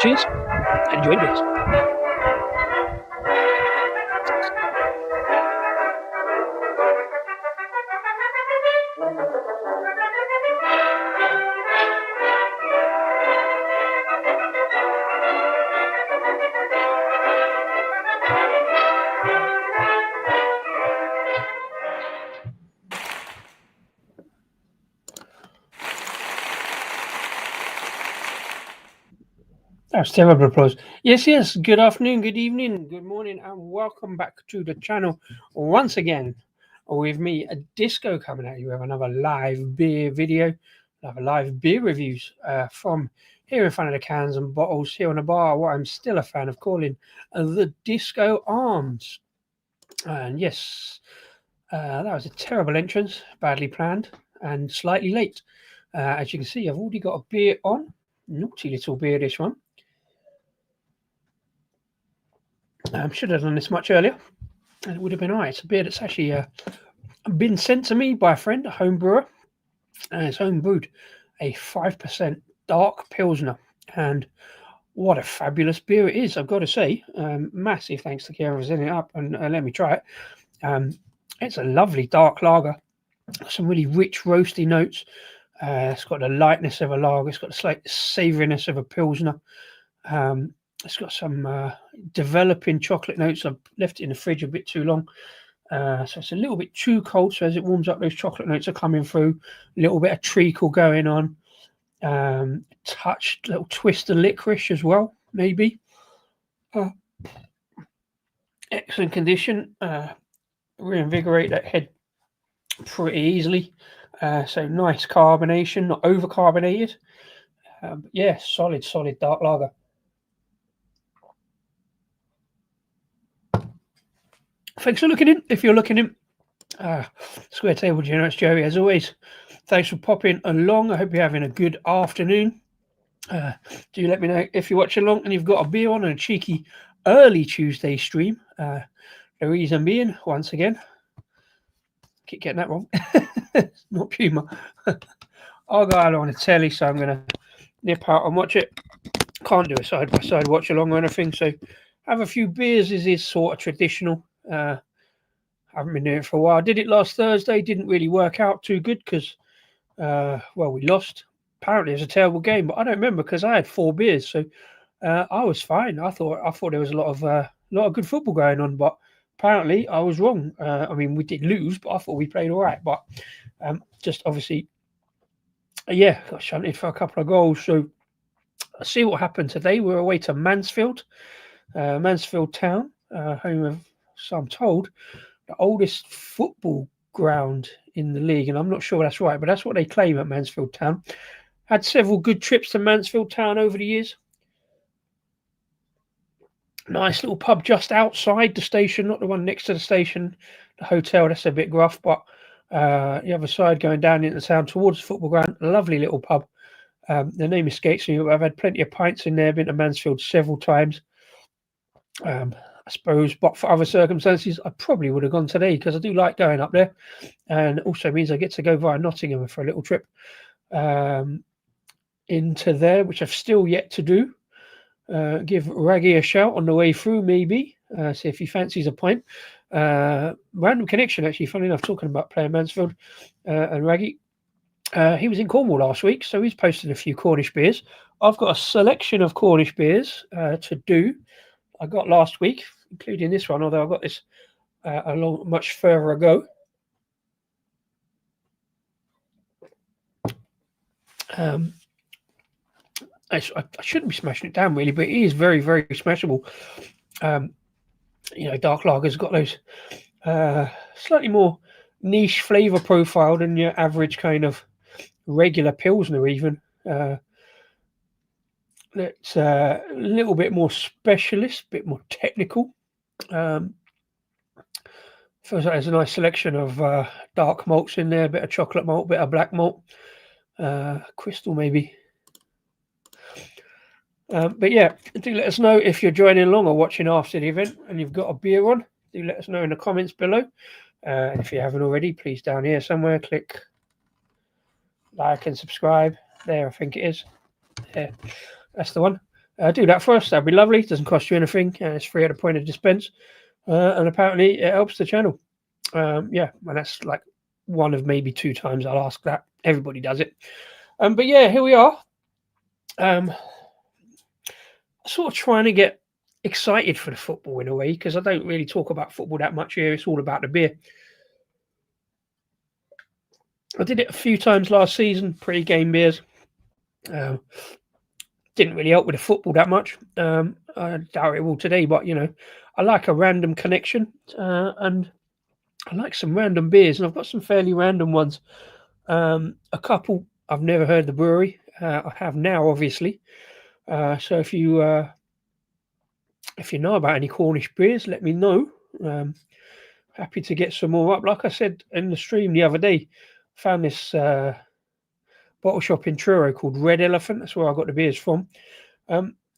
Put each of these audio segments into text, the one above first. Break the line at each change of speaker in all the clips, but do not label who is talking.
cheers and enjoy the beers. That's terrible applause. Yes. Good afternoon, good evening, good morning, and welcome back to the channel once again with me, a Disco, coming at you with another live beer video, another live beer reviews from here in front of the cans and bottles here on the bar, what I'm still a fan of calling the Disco Arms. And yes, that was a terrible entrance, badly planned and slightly late. As you can see, I've already got a beer on. Naughty little beer, this one. Should have done this much earlier, and it would have been all right. It's a beer that's actually been sent to me by a friend, a home brewer, and it's home brewed, a 5% dark Pilsner. And what a fabulous beer it is, I've got to say. Massive thanks to Kieran for setting it up and let me try it. It's a lovely dark lager, some really rich roasty notes. It's got the lightness of a lager, it's got the slight savouriness of a Pilsner. It's got some developing chocolate notes. I've left it in the fridge a bit too long. So it's a little bit too cold. So as it warms up, those chocolate notes are coming through. A little bit of treacle going on. Touched little twist of licorice as well, maybe. Excellent condition. Reinvigorate that head pretty easily. So nice carbonation, not over carbonated. But yeah, solid dark lager. Thanks for looking in. If you're looking in, Square Table Generous Joey, as always, thanks for popping along. I hope you're having a good afternoon. Do let me know if you're watching along and you've got a beer on and a cheeky early Tuesday stream. The reason being, once again, keep getting that wrong. It's not Puma. Argyle on the telly, so I'm going to nip out and watch it. Can't do a side-by-side watch along or anything, so have a few beers is sort of traditional. Haven't been doing it for a while. I did it last Thursday, didn't really work out too good because we lost. Apparently it was a terrible game, but I don't remember because I had 4 beers, so I was fine. I thought there was a lot of good football going on, but apparently I was wrong. I mean, we did lose, but I thought we played all right. But just obviously, got shunted for a couple of goals. So I'll see what happened today. We're away to Mansfield Town, home of, so I'm told, the oldest football ground in the league, and I'm not sure that's right, but that's what they claim at Mansfield Town. Had several good trips to Mansfield Town over the years. Nice little pub just outside the station, not the one next to the station. The hotel, that's a bit gruff, but the other side going down into town towards the football ground, lovely little pub. The name escapes me, but I've had plenty of pints in there, been to Mansfield several times. I suppose, but for other circumstances, I probably would have gone today because I do like going up there, and it also means I get to go via Nottingham for a little trip into there, which I've still yet to do. Give Raggy a shout on the way through, maybe. See if he fancies a pint. Random connection, actually, funny enough, talking about playing Mansfield and Raggy. He was in Cornwall last week, so he's posted a few Cornish beers. I've got a selection of Cornish beers to do. I got last week, including this one, although I got this much further ago. I shouldn't be smashing it down really, but it is very, very smashable. Dark lager's got those slightly more niche flavour profile than your average kind of regular Pilsner even. It's a little bit more specialist, a bit more technical. Feels like there's a nice selection of dark malts in there, a bit of chocolate malt, a bit of black malt, crystal maybe. But yeah, do let us know if you're joining along or watching after the event and you've got a beer on. Do let us know in the comments below. And if you haven't already, please down here somewhere, click like and subscribe. There, I think it is. Yeah, that's the one. do that for us. That'd be lovely. It doesn't cost you anything, and it's free at the point of dispense. And apparently, it helps the channel. Yeah, and that's like one of maybe 2 times I'll ask that. Everybody does it. But yeah, here we are. Sort of trying to get excited for the football in a way, because I don't really talk about football that much here. It's all about the beer. I did it a few times last season, pre-game beers. Didn't really help with the football that much. I doubt it will today, but I like a random connection, and I like some random beers, and I've got some fairly random ones. A couple I've never heard the brewery. I have now, obviously. So if you know about any Cornish beers, let me know. Happy to get some more up. Like I said in the stream the other day, found this bottle shop in Truro called Red Elephant. That's where I got the beers from.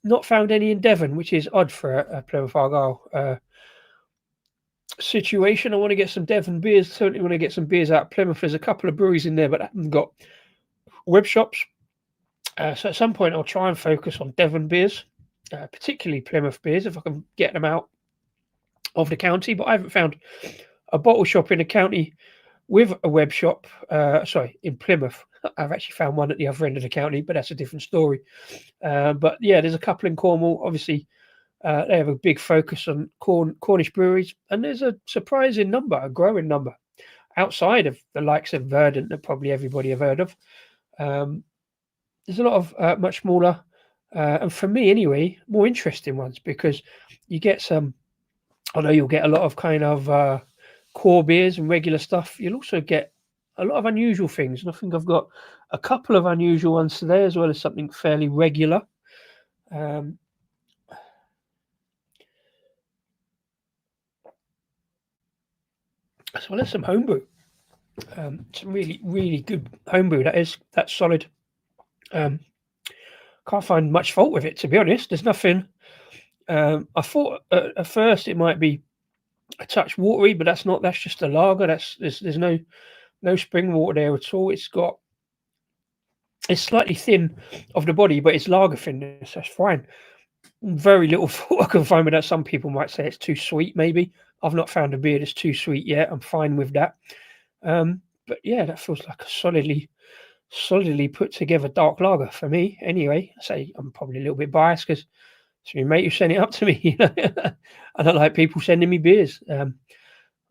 Not found any in Devon, which is odd for a Plymouth Argyle situation. I want to get some Devon beers. Certainly want to get some beers out of Plymouth. There's a couple of breweries in there, but I haven't got web shops. So at some point, I'll try and focus on Devon beers, particularly Plymouth beers, if I can get them out of the county. But I haven't found a bottle shop in the county with a web shop. In Plymouth. I've actually found one at the other end of the county, but that's a different story. But yeah, there's a couple in Cornwall. Obviously, they have a big focus on Cornish breweries, and there's a surprising number, a growing number, outside of the likes of Verdant that probably everybody have heard of. There's a lot of much smaller, and for me anyway, more interesting ones, because you get some. I know you'll get a lot of kind of core beers and regular stuff. You'll also get a lot of unusual things, and I think I've got a couple of unusual ones today, as well as something fairly regular. As well as some homebrew. Some really, really good homebrew. That's solid. Can't find much fault with it, to be honest. There's nothing. I thought at first it might be a touch watery, but that's not. That's just a lager. There's no spring water there at all. It's slightly thin of the body, but it's lager thinness. That's fine. Very little fault I can find with that. Some people might say it's too sweet. Maybe I've not found a beer that's too sweet yet. I'm fine with that. But yeah, that feels like a solidly put together dark lager for me. Anyway, I say I'm probably a little bit biased because it's my mate who sent it up to me. I don't like people sending me beers.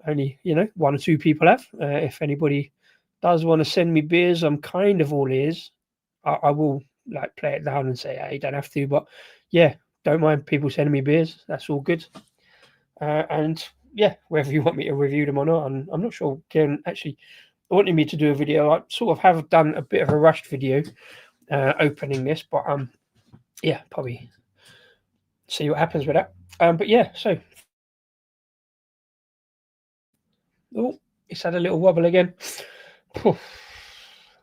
Only 1 or 2 people have. If anybody does want to send me beers, I'm kind of all ears. I will play it down and say, hey, you don't have to, but yeah, don't mind people sending me beers. That's all good. And yeah, whether you want me to review them or not, I'm not sure. Kieran actually wanted me to do a video. I sort of have done a bit of a rushed video opening this, but yeah, probably see what happens with that. But yeah, so it's had a little wobble again.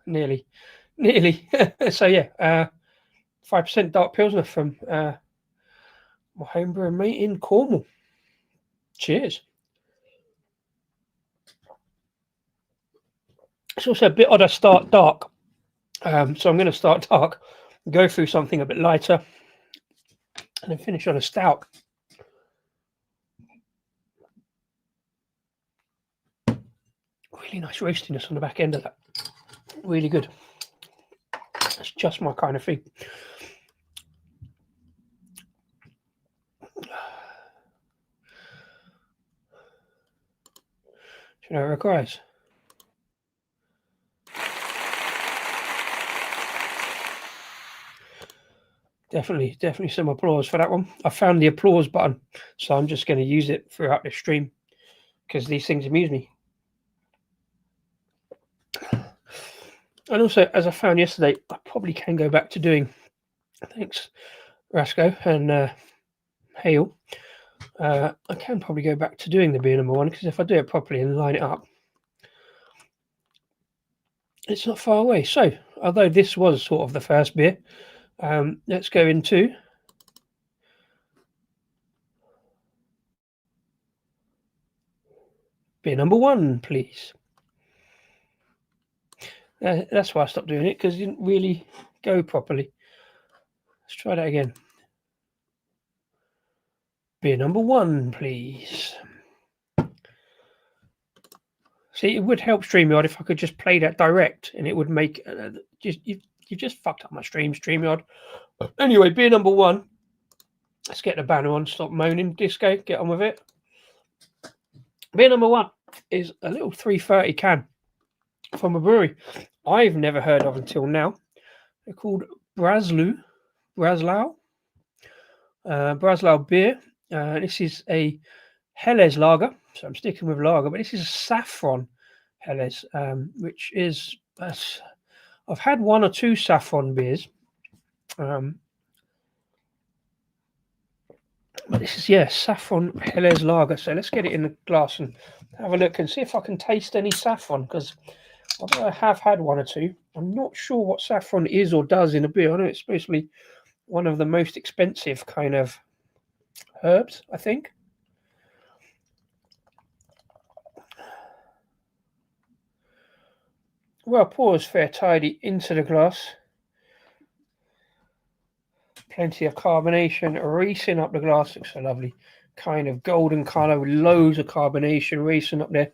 Nearly. So yeah, 5% dark pilsner from my homebrew mate in Cornwall. Cheers. It's also a bit odd I start dark, so I'm going to start dark, go through something a bit lighter, and then finish on a stout. Really nice roastiness on the back end of that. Really good. That's just my kind of thing. Do you know what it requires? Definitely some applause for that one. I found the applause button, so I'm just going to use it throughout the stream because these things amuse me. And also, as I found yesterday, I probably can go back to doing. Thanks, Rasko and Hale. I can probably go back to doing the beer number 1 because if I do it properly and line it up, it's not far away. So, although this was sort of the first beer, let's go into beer number 1, please. That's why I stopped doing it, because it didn't really go properly. Let's try that again. Beer number 1, please. See, it would help StreamYard if I could just play that direct, and it would make you just fucked up my StreamYard. Anyway, beer number 1. Let's get the banner on. Stop moaning, Disco. Get on with it. Beer number 1 is a little 330 can from a brewery I've never heard of until now. They're called Braslou. Braslou beer. This is a Helles lager, so I'm sticking with lager, but this is a Saffron Helles, which is I've had 1 or 2 Saffron beers, but this is Saffron Helles lager. So let's get it in the glass and have a look and see if I can taste any saffron, because although I have had 1 or 2, I'm not sure what saffron is or does in a beer. I know it's supposed to be one of the most expensive kind of herbs, I think. Well, pours fair tidy into the glass. Plenty of carbonation racing up the glass. Looks so lovely. Kind of golden colour with loads of carbonation racing up there.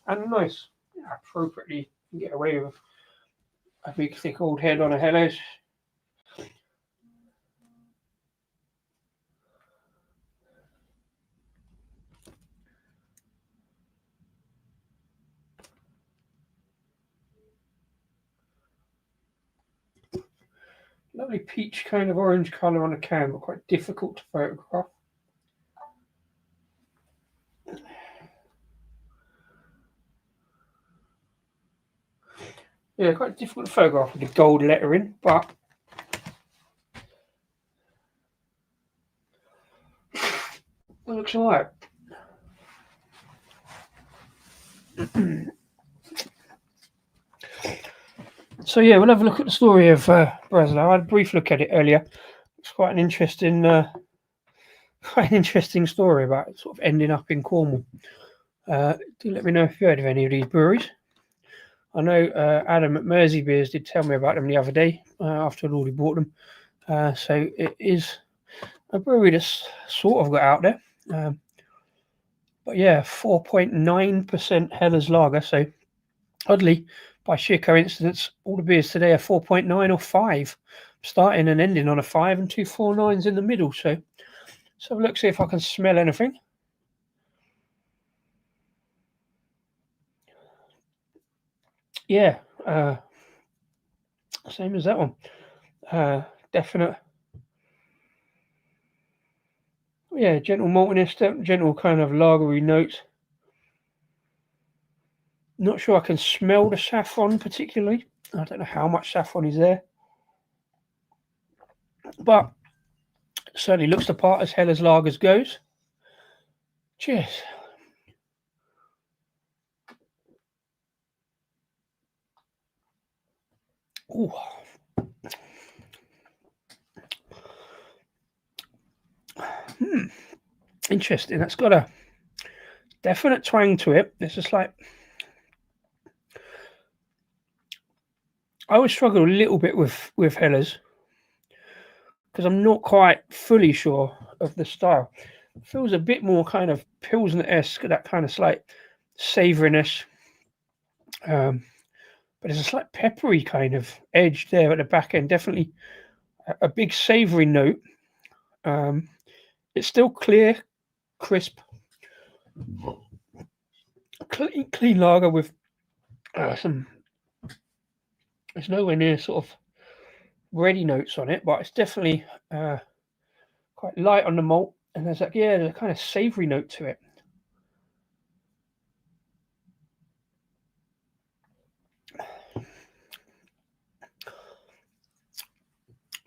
And nice. Appropriately, you can get away with a big thick old head on a Helles. Lovely peach kind of orange colour on the can, but quite difficult to photograph. Yeah, quite difficult to photograph with the gold lettering, but it looks alright. So yeah, we'll have a look at the story of Braslou. I had a brief look at it earlier. It's quite an interesting story about it sort of ending up in Cornwall. Do let me know if you heard of any of these breweries. I know Adam at Mersey Beers did tell me about them the other day after I'd already bought them. So it is a brewery that's sort of got out there. But yeah, 4.9% Helles lager. So oddly, by sheer coincidence, all the beers today are 4.9 or 5, starting and ending on a 5 and 2 4.9s in the middle. So let's have a look, see if I can smell anything. Yeah, same as that one. Definite. Yeah, gentle maltiness, gentle kind of lagery notes. Not sure I can smell the saffron particularly. I don't know how much saffron is there, but certainly looks the part as Helles lagers goes. Cheers. Ooh. Interesting. That's got a definite twang to it. It's just like, I always struggle a little bit with Helles because I'm not quite fully sure of the style. It feels a bit more kind of Pilsner-esque, that kind of slight savouriness. But there's a slight peppery kind of edge there at the back end. Definitely a big savoury note. It's still clear, crisp, clean lager with some. There's nowhere near sort of ready notes on it, but it's definitely quite light on the malt, and there's a kind of savoury note to it.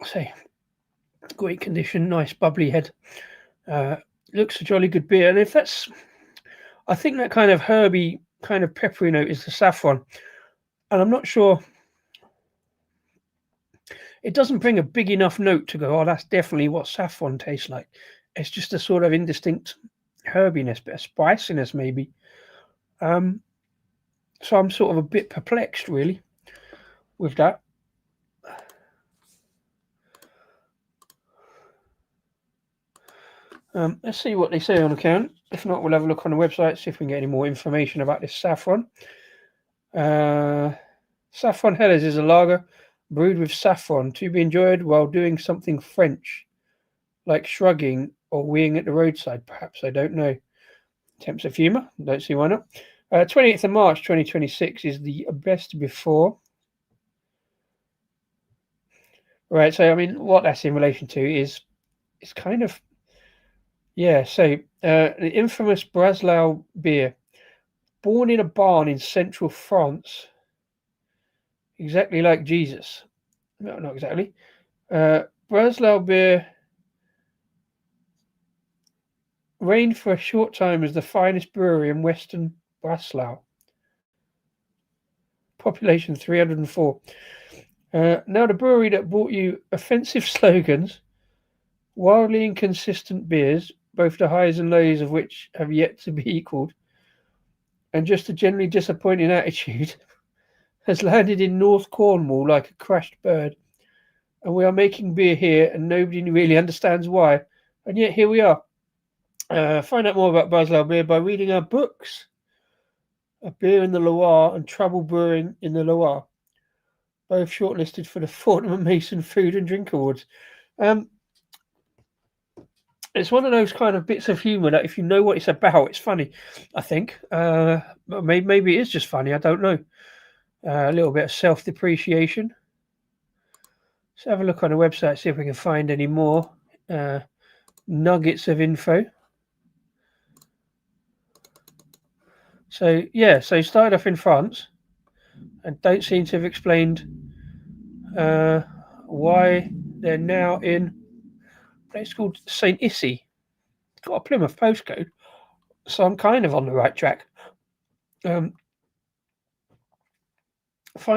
Say, great condition, nice bubbly head. Looks a jolly good beer, and if that's, I think that kind of herby, kind of peppery note is the saffron, and I'm not sure. It doesn't bring a big enough note to go, oh, that's definitely what saffron tastes like. It's just a sort of indistinct herbiness, bit of spiciness maybe. So I'm sort of a bit perplexed really with that. Let's see what they say on account. If not, we'll have a look on the website, see if we can get any more information about this saffron. Saffron Helles is a lager brewed with saffron to be enjoyed while doing something French, like shrugging or weeing at the roadside, perhaps. I don't know. Attempts of humour. Don't see why not. 28th of March 2026 is the best before. Right, so I mean, what that's in relation to is it's kind of, yeah, so the infamous Braslou beer, born in a barn in central France, exactly like Jesus. No, not exactly. Braslou beer reigned for a short time as the finest brewery in western Braslou. Population 304. Now the brewery that brought you offensive slogans, wildly inconsistent beers, both the highs and lows of which have yet to be equalled, and just a generally disappointing attitude, has landed in North Cornwall like a crashed bird. And we are making beer here, and nobody really understands why. And yet here we are. Find out more about Braslou beer by reading our books. A Beer in the Loire and Trouble Brewing in the Loire, both shortlisted for the Fortnum & Mason Food and Drink Awards. It's one of those kind of bits of humour that if you know what it's about, it's funny, I think. But maybe it is just funny, I don't know. A little bit of self-depreciation. Let's have a look on the website, see if we can find any more nuggets of info. So, yeah, so he started off in France and don't seem to have explained why they're now in a place called St. Issy. It's got a Plymouth postcode, so I'm kind of on the right track. Find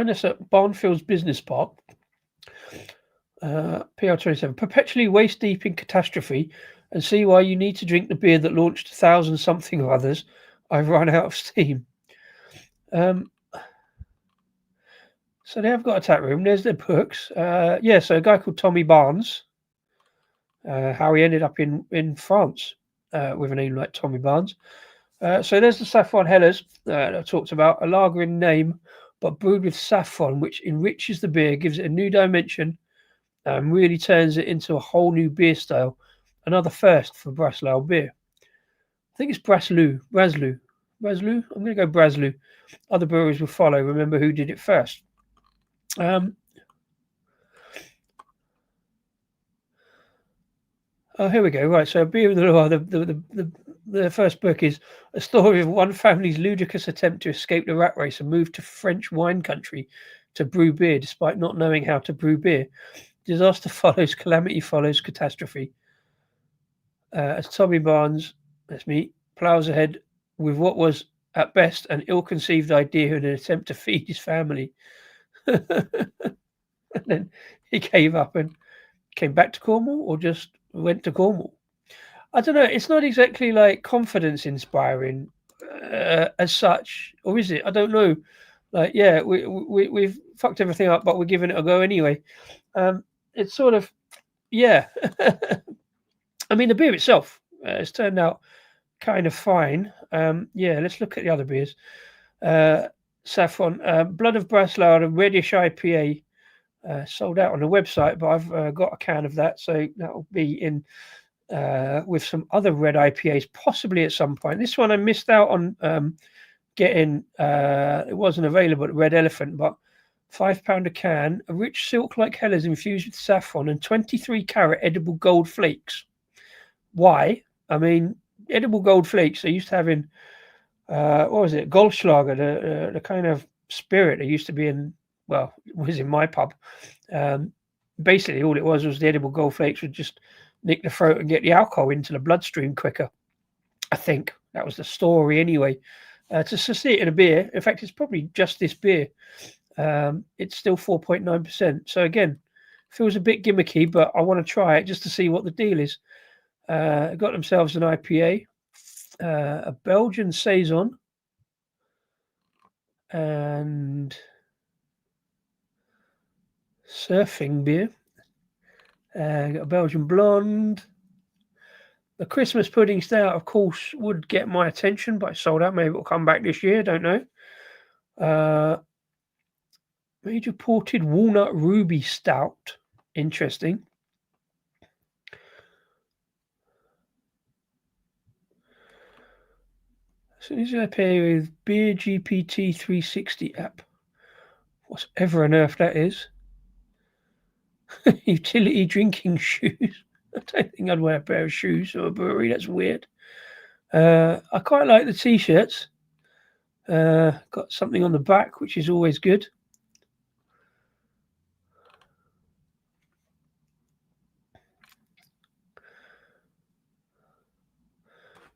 us at Barnfields Business Park, PR27, perpetually waist deep in catastrophe, and see why you need to drink the beer that launched 1,000 something or others. I've run out of steam. So they have got a tap room. There's their books. Yeah, so a guy called Tommy Barnes, how he ended up in France with a name like Tommy Barnes. So there's the Saffron Helles that I talked about, a lager in name, but brewed with saffron, which enriches the beer, gives it a new dimension, and really turns it into a whole new beer style. Another first for Braslou beer. I think it's Braslou. I'm going to go Braslou. Other breweries will follow. Remember who did it first. Oh, here we go. Right, so Biere in the Loire. The first book is a story of one family's ludicrous attempt to escape the rat race and move to French wine country to brew beer, despite not knowing how to brew beer. Disaster follows, calamity follows, catastrophe. As Tommy Barnes, that's me, ploughs ahead with what was at best an ill-conceived idea in an attempt to feed his family. And then he gave up and came back to Cornwall, or just went to Cornwall. I don't know. It's not exactly like confidence inspiring as such, or is it? I don't know. Like, yeah, we've fucked everything up, but we're giving it a go anyway. It's sort of, yeah. I mean, the beer itself has turned out kind of fine. Yeah, let's look at the other beers. Saffron, Blood of Braslou, a reddish IPA, sold out on the website, but I've got a can of that, so that'll be in with some other red IPAs possibly at some point. This one I missed out on getting. It wasn't available at Red Elephant, but £5 a can, a rich silk-like Helles infused with saffron and 23-carat edible gold flakes. Why? I mean, edible gold flakes. They used to have in what was it? Goldschlager, the kind of spirit that used to be in. Well, it was in my pub. Basically, all it was the edible gold flakes would just nick the throat and get the alcohol into the bloodstream quicker. I think that was the story anyway. To see it in a beer, in fact, it's probably just this beer. It's still 4.9%. So again, feels a bit gimmicky, but I want to try it just to see what the deal is. Got themselves an IPA, a Belgian Saison, and surfing beer. Got a Belgian Blonde, The Christmas pudding stout, of course, would get my attention, but it's sold out. Maybe it'll come back this year. Don't know. Major ported walnut ruby stout. Interesting. So this is a pair with Biere GPT 360 app. Whatever on earth that is. Utility drinking shoes. I don't think I'd wear a pair of shoes to a brewery. That's weird. I quite like the t-shirts. Got something on the back, which is always good.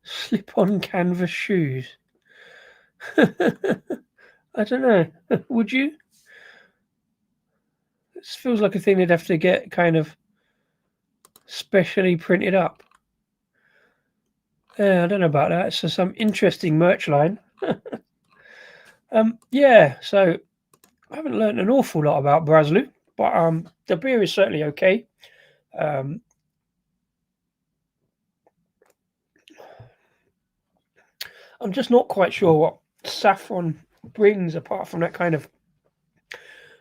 Slip-on canvas shoes. I don't know. Would you? This feels like a thing they'd have to get kind of specially printed up. Yeah, I don't know about that. So some interesting merch line. Yeah, so I haven't learned an awful lot about Braslou, but the beer is certainly okay. I'm just not quite sure what Saffron brings apart from that kind of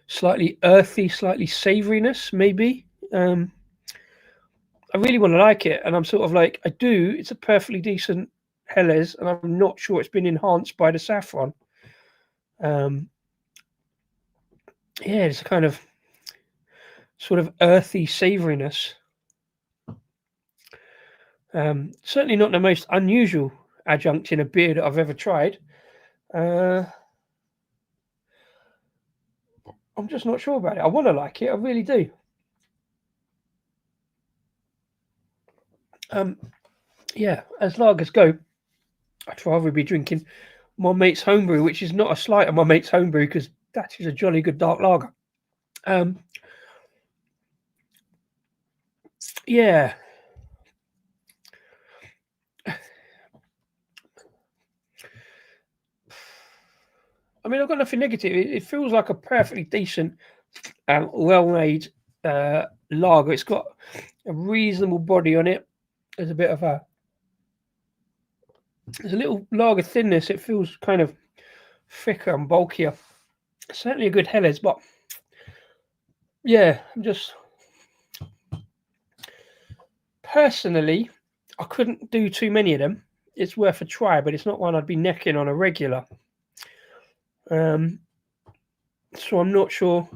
slightly earthy, slightly savouriness, maybe. I really want to like it, and I'm sort of like, I do. It's a perfectly decent Helles, and I'm not sure it's been enhanced by the Saffron. Yeah, it's a kind of sort of earthy savouriness. Certainly not the most unusual adjunct in a beer that I've ever tried. I'm just not sure about it. I want to like it. I really do. Yeah, as lagers go, I'd rather be drinking my mate's homebrew, which is not a slight on my mate's homebrew because that is a jolly good dark lager. Yeah. I mean, I've got nothing negative. It feels like a perfectly decent, well-made lager. It's got a reasonable body on it. There's a little lager thinness. It feels kind of thicker and bulkier. Certainly a good Helles, but yeah, I'm just personally, I couldn't do too many of them. It's worth a try, but it's not one I'd be necking on a regular. So I'm not sure.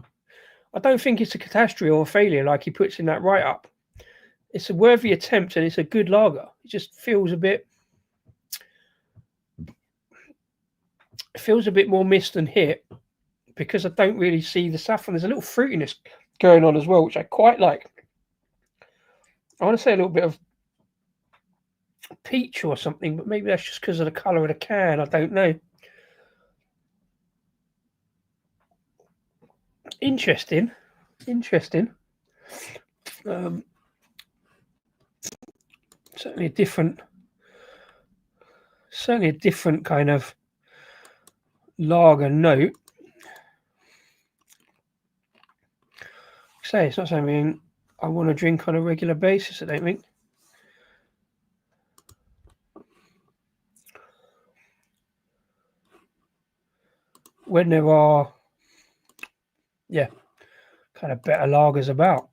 I don't think it's a catastrophe or a failure like he puts in that write-up. It's a worthy attempt and it's a good lager. It just feels a bit more missed than hit because I don't really see the saffron. There's a little fruitiness going on as well, which I quite like. I want to say a little bit of peach or something, but maybe that's just because of the colour of the can. I don't know. Interesting. Certainly a different kind of lager note. Say it's not something I want to drink on a regular basis, I don't think. When there are, kind of better lagers about.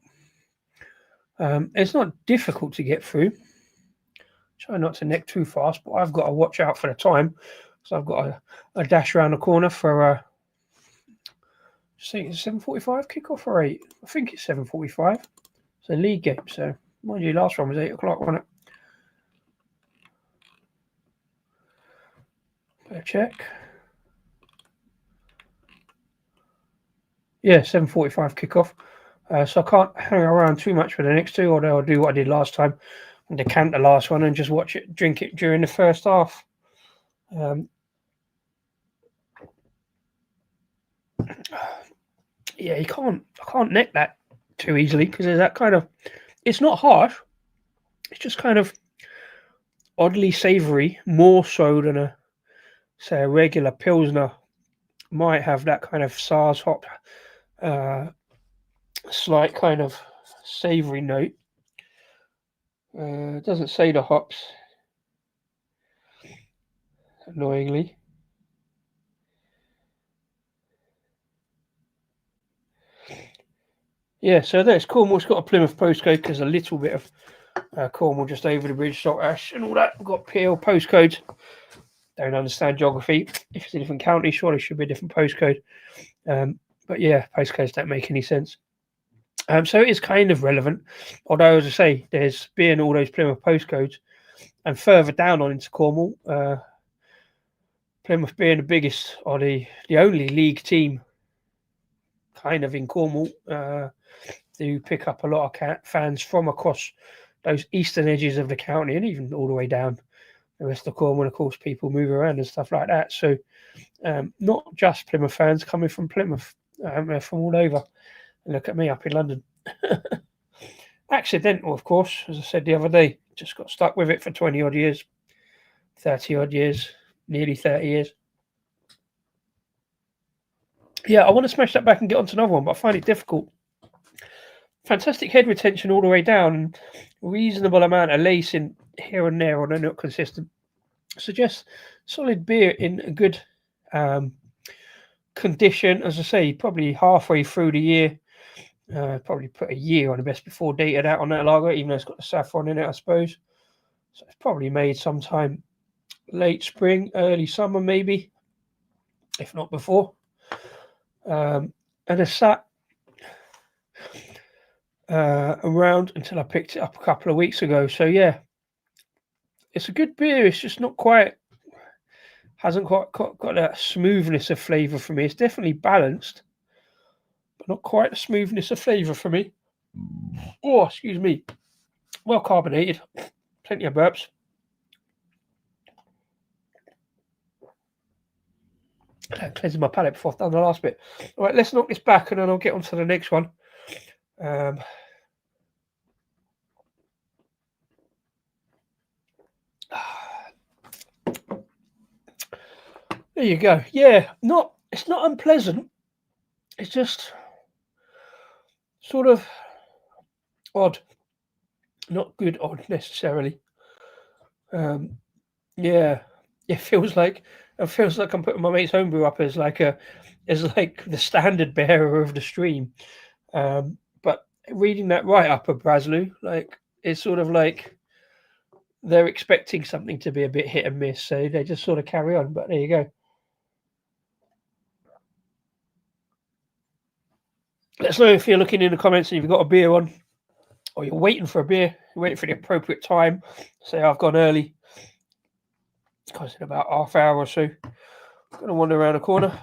It's not difficult to get through. Try not to neck too fast, but I've got to watch out for the time. So I've got a dash around the corner for see, it's 7:45 kickoff or 8? I think it's 7:45. It's a league game, so mind you, last one was 8 o'clock, wasn't it? Better check. Yeah, 7:45 kickoff. So I can't hang around too much for the next two, although I'll do what I did last time and decant the last one and just drink it during the first half. Yeah, I can't neck that too easily because there's that kind of, it's not harsh, it's just kind of oddly savoury, more so than a regular Pilsner might have that kind of Saaz hop, slight kind of savoury note. It doesn't say the hops, annoyingly. Yeah, so there's Cornwall's got a Plymouth postcode. There's a little bit of Cornwall just over the bridge, Salt Ash and all that. We've got PL postcodes. Don't understand geography. If it's a different county, surely it should be a different postcode. But yeah, postcodes don't make any sense. So it is kind of relevant. Although, as I say, there's being all those Plymouth postcodes, and further down on into Cornwall, Plymouth being the biggest or the only league team kind of in Cornwall, do pick up a lot of fans from across those eastern edges of the county and even all the way down the rest of Cornwall. Of course, people move around and stuff like that. So not just Plymouth fans coming from Plymouth, they're from all over. And look at me up in London. Accidental, of course, as I said the other day. Just got stuck with it for 20 odd years, 30 odd years, nearly 30 years. Yeah, I want to smash that back and get onto another one, but I find it difficult. Fantastic head retention all the way down, reasonable amount of lacing here and there, although not consistent. Suggests solid beer in a good condition. As I say, probably halfway through the year. Probably put a year on the best before dated out on that lager, even though it's got the saffron in it, I suppose. So it's probably made sometime late spring, early summer, maybe, if not before. And it's sat around until I picked it up a couple of weeks ago. So yeah, it's a good beer. It's just not quite, hasn't quite got that smoothness of flavour for me. It's definitely balanced, but not quite the smoothness of flavour for me. Oh, excuse me. Well carbonated, plenty of burps. Cleansing my palate before I've done the last bit. All right, let's knock this back and then I'll get on to the next one. There you go. Yeah, it's not unpleasant. It's just sort of odd. Not good odd necessarily. Yeah. It feels like I'm putting my mate's homebrew up as like the standard bearer of the stream. But reading that right up of Braslou, like it's sort of like they're expecting something to be a bit hit and miss, so they just sort of carry on. But there you go. Let us know if you're looking in the comments and you've got a beer on, or you're waiting for a beer, you're waiting for the appropriate time. Say I've gone early, because in about half hour or so, I'm gonna wander around the corner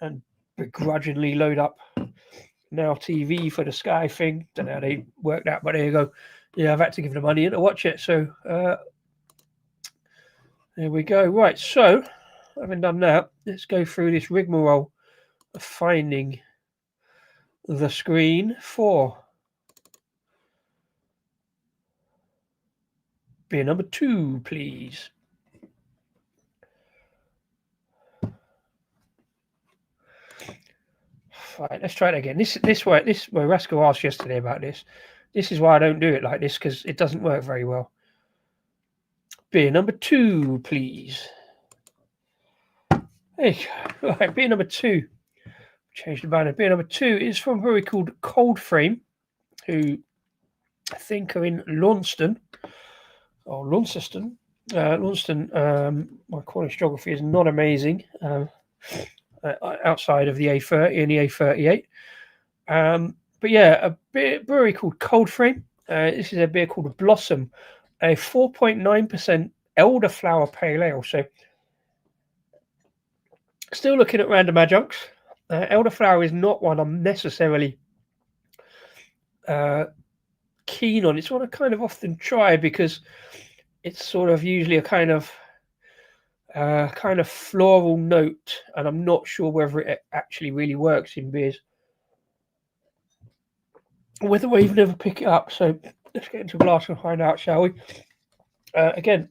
and begrudgingly load up Now TV for the Sky thing. Don't know how they worked out, but there you go. Yeah, I've had to give the money in to watch it. So there we go. Right, so having done that, let's go through this rigmarole of finding the screen for beer number 2, please. Right, let's try it again. This way Rasko asked yesterday about this. This is why I don't do it like this, because it doesn't work very well. Beer number 2, please. There you go. Right, beer number 2. Change the banner. Beer number 2 is from a brewery called Coldframe, who I think are in Launceston or Launceston. Launceston, my Cornish geography is not amazing. Outside of the A30 and the A38. But yeah, a brewery called Coldframe. This is a beer called Blossom, a 4.9% Elderflower Pale Ale. So still looking at random adjuncts. Elderflower is not one I'm necessarily keen on. It's one I kind of often try because it's sort of usually a kind of floral note, and I'm not sure whether it actually really works in beers. Whether we even ever pick it up. So let's get into a glass and find out, shall we? Again,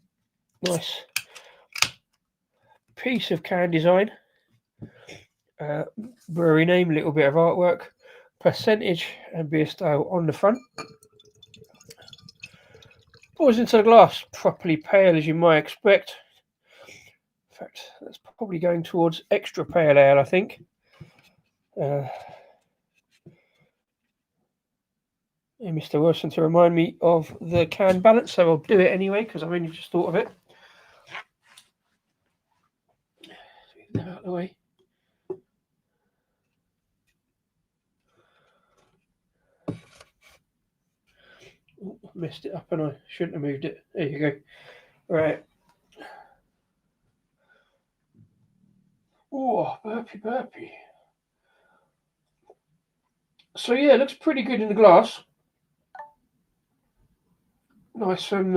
nice piece of can design. Brewery name, little bit of artwork, percentage and beer style on the front. Pours into the glass, properly pale as you might expect. In fact, that's probably going towards extra pale ale, I think. Mr. Wilson to remind me of the can balance, so I'll do it anyway because I've only just thought of it. Out of the way. Ooh, messed it up and I shouldn't have moved it. There you go. Right. Oh, burpy. So yeah, it looks pretty good in the glass. Nice and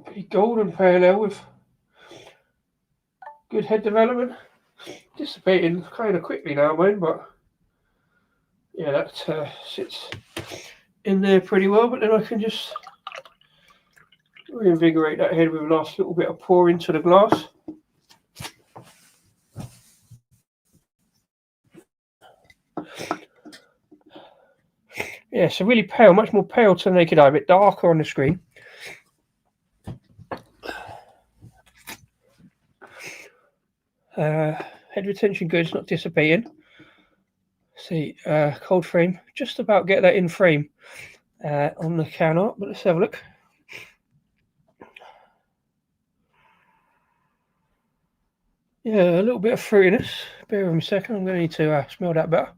pretty golden pale ale with good head development. Dissipating kind of quickly now, mate, but yeah, that sits in there pretty well. But then I can just reinvigorate that head with a last little bit of pour into the glass. Yeah, so really pale, much more pale to the naked eye, a bit darker on the screen. Head retention good, it's not dissipating. See, Coldframe, just about get that in frame on the can art, but let's have a look. Yeah, a little bit of fruitiness. Bear with me a second, I'm going to need to smell that better.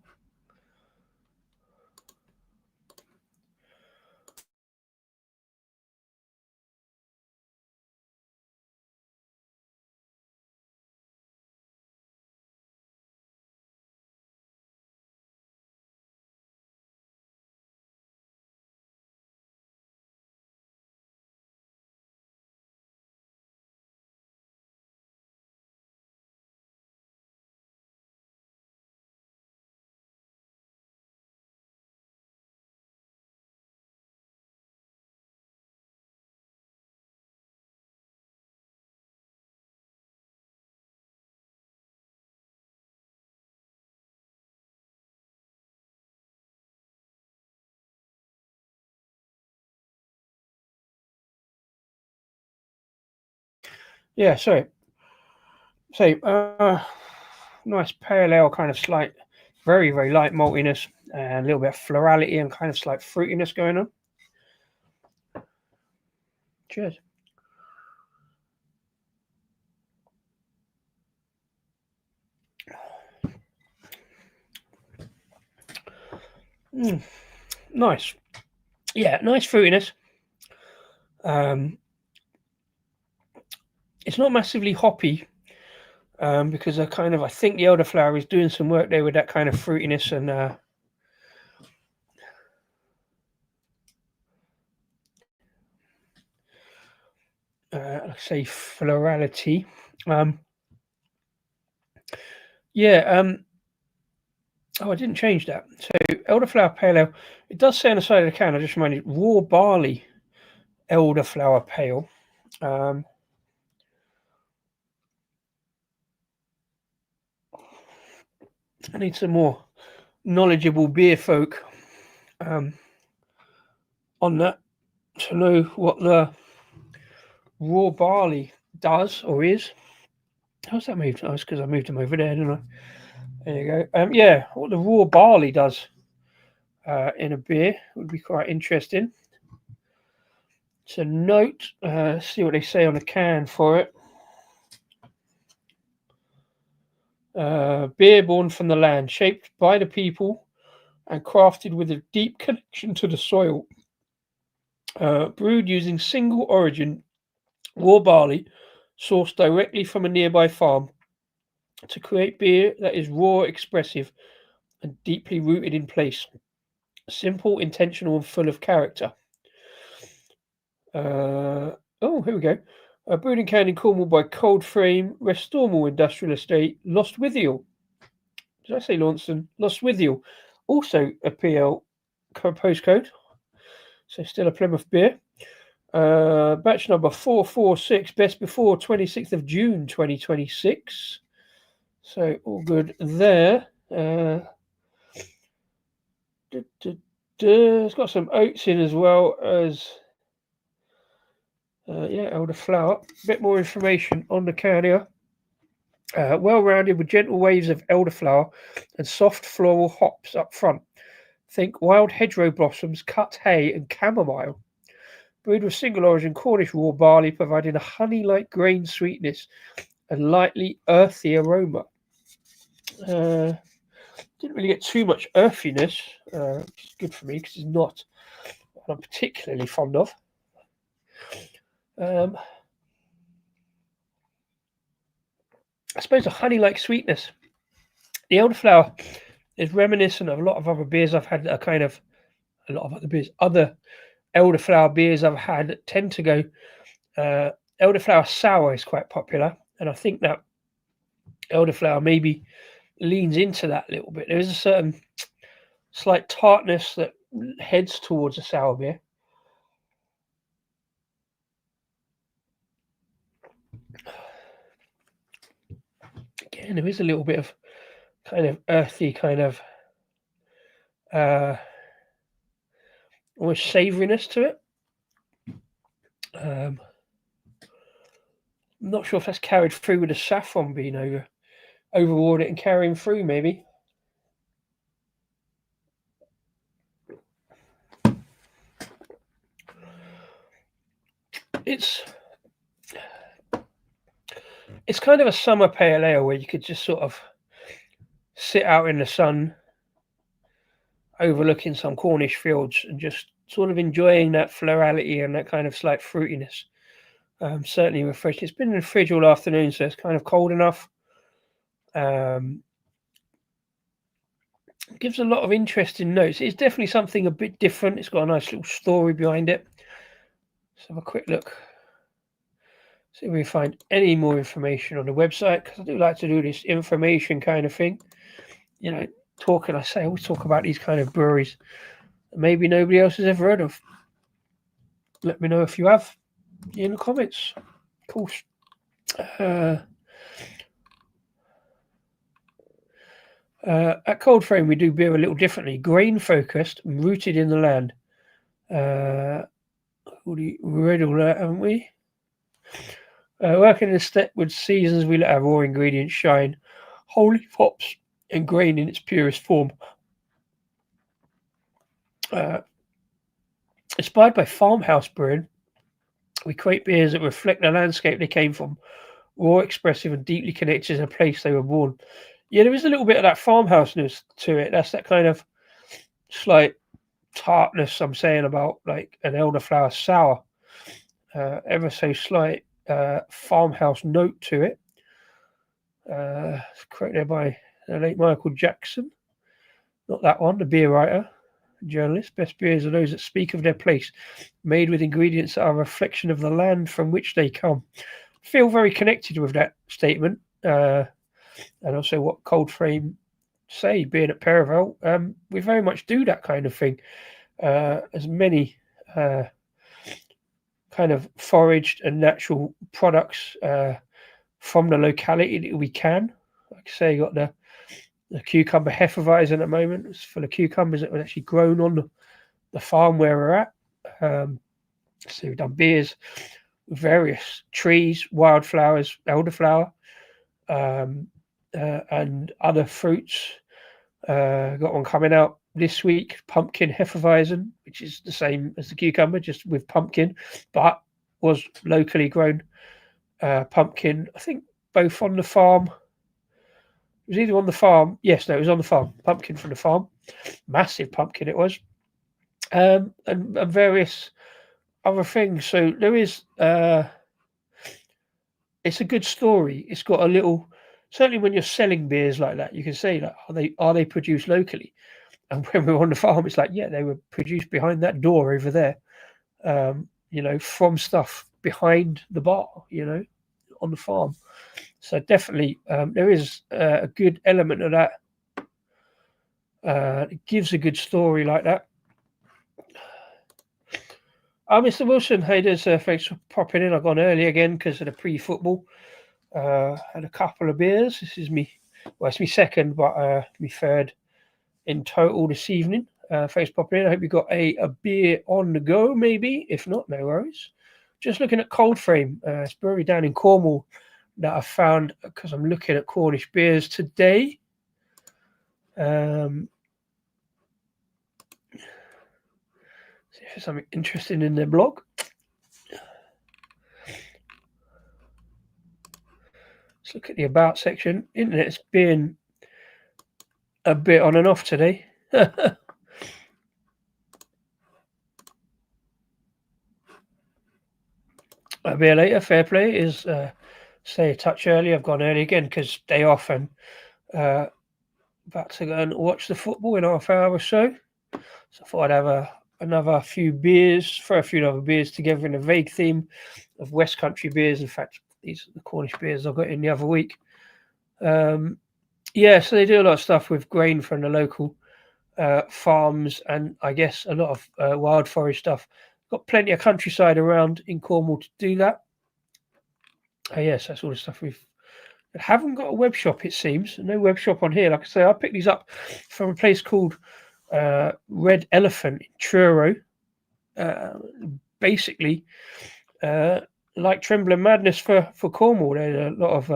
Yeah, sorry. So, nice pale ale, kind of slight, very, very light maltiness, and a little bit of florality and kind of slight fruitiness going on. Cheers. Nice. Yeah, nice fruitiness. It's not massively hoppy because I think the Elderflower is doing some work there with that kind of fruitiness and let's say florality. Oh, I didn't change that. So Elderflower Pale Ale, it does say on the side of the can, I just reminded, raw barley Elderflower Pale. I need some more knowledgeable beer folk on that to know what the raw barley does or is. How's that moved? Oh, it's because I moved them over there, didn't I? There you go. Yeah, what the raw barley does in a beer would be quite interesting. So note, see what they say on the can for it. Beer born from the land, shaped by the people and crafted with a deep connection to the soil. Brewed using single origin raw barley sourced directly from a nearby farm to create beer that is raw, expressive, and deeply rooted in place. Simple, intentional, and full of character. Here we go. Brewed and canned in Cornwall by Coldframe, Restormal Industrial Estate, Lostwithiel. Did I say Launceston? Lostwithiel. Also a PL postcode. So still a Plymouth beer. Batch number 446, best before 26th of June 2026. So all good there. It's got some oats in as well as elderflower. A bit more information on the can here. Well-rounded with gentle waves of elderflower and soft floral hops up front. Think wild hedgerow blossoms, cut hay, and chamomile. Brewed with single origin Cornish raw barley, providing a honey-like grain sweetness and lightly earthy aroma. Didn't really get too much earthiness, which is good for me because it's not what I'm particularly fond of. I suppose a honey-like sweetness. The elderflower is reminiscent of a lot of other beers I've had that are other elderflower beers I've had that tend to go. Elderflower sour is quite popular, and I think that elderflower maybe leans into that a little bit. There is a certain slight tartness that heads towards a sour beer. Again, there is a little bit of kind of earthy, kind of almost savouriness to it. I'm not sure if that's carried through with the saffron being overawed it and carrying through, maybe. It's kind of a summer pale ale where you could just sort of sit out in the sun overlooking some Cornish fields and just sort of enjoying that florality and that kind of slight fruitiness. Certainly refreshing. It's been in the fridge all afternoon, so it's kind of cold enough. Gives a lot of interesting notes. It's definitely something a bit different. It's got a nice little story behind it. Let's have a quick look. See if we find any more information on the website, because I do like to do this information kind of thing. You know, I always talk about these kind of breweries that maybe nobody else has ever heard of. Let me know if you have in the comments. Of course. At Coldframe, we do beer a little differently. Grain focused, rooted in the land. We read all that, haven't we? Working in step with seasons, we let our raw ingredients shine. Wholly hops and grain in its purest form. Inspired by farmhouse brewing, we create beers that reflect the landscape they came from, raw, expressive, and deeply connected to the place they were born. Yeah, there is a little bit of that farmhouseness to it. That's that kind of slight tartness I'm saying about like an elderflower sour. Ever so slight farmhouse note to it. Created by the late Michael Jackson. Not that one, the beer writer, journalist. Best beers are those that speak of their place, made with ingredients that are a reflection of the land from which they come. Feel very connected with that statement. And also what Coldframe say, being at Paravel, we very much do that kind of thing. As many kind of foraged and natural products from the locality that we can. Like I say, you got the cucumber Hefeweizen at the moment. It's full of cucumbers that were actually grown on the farm where we're at. So we've done beers with various trees, wildflowers, elderflower, and other fruits. Got one coming out this week, pumpkin Hefeweizen, which is the same as the cucumber, just with pumpkin, but was locally grown pumpkin. I think both on the farm. It was either on the farm. Yes, no, it was on the farm. Pumpkin from the farm. Massive pumpkin it was. And various other things. So there is... it's a good story. It's got a little... Certainly when you're selling beers like that, you can say, like, are they produced locally? And when we were on the farm, it's like, yeah, they were produced behind that door over there. From stuff behind the bar, on the farm. So definitely there is a good element of that. It gives a good story like that. Mr. Wilson, hey, thanks for popping in. I've gone early again because of the pre-football. Had a couple of beers. This is it's me second, but me third in total this evening. Thanks for popping in. I hope you got a beer on the go, maybe. If not, no worries. Just looking at Coldframe. It's brewery down in Cornwall that I found because I'm looking at Cornish beers today. See if there's something interesting in their blog. Let's look at the about section. Internet's been a bit on and off today. A bit later, fair play is say a touch early. I've gone early again because day off and about to go and watch the football in half hour or so. So I thought I'd have another few beers, throw a few other beers together in a vague theme of West Country beers. In fact, these are the Cornish beers I got in the other week. Yeah, so they do a lot of stuff with grain from the local farms and I guess a lot of wild forest stuff. Got plenty of countryside around in Cornwall to do that. Yes, that's all the stuff we haven't got a web shop, it seems. No web shop on here. Like I say, I picked these up from a place called Red Elephant in Truro. Basically, like Trembling Madness for Cornwall. There's a lot of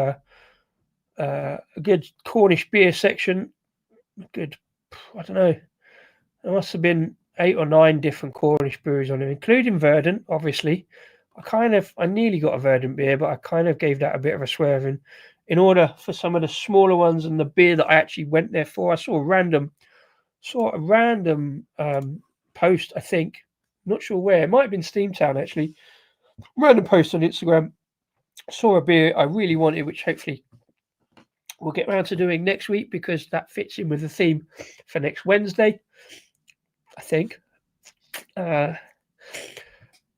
a good Cornish beer section. Good, I don't know. There must have been 8 or 9 different Cornish breweries on it, including Verdant, obviously. I nearly got a Verdant beer, but I kind of gave that a bit of a swerve in order for some of the smaller ones and the beer that I actually went there for. I saw a random post, I think. Not sure where. It might have been Steamtown, actually. Random post on Instagram. Saw a beer I really wanted, which hopefully we'll get around to doing next week because that fits in with the theme for next Wednesday, I think.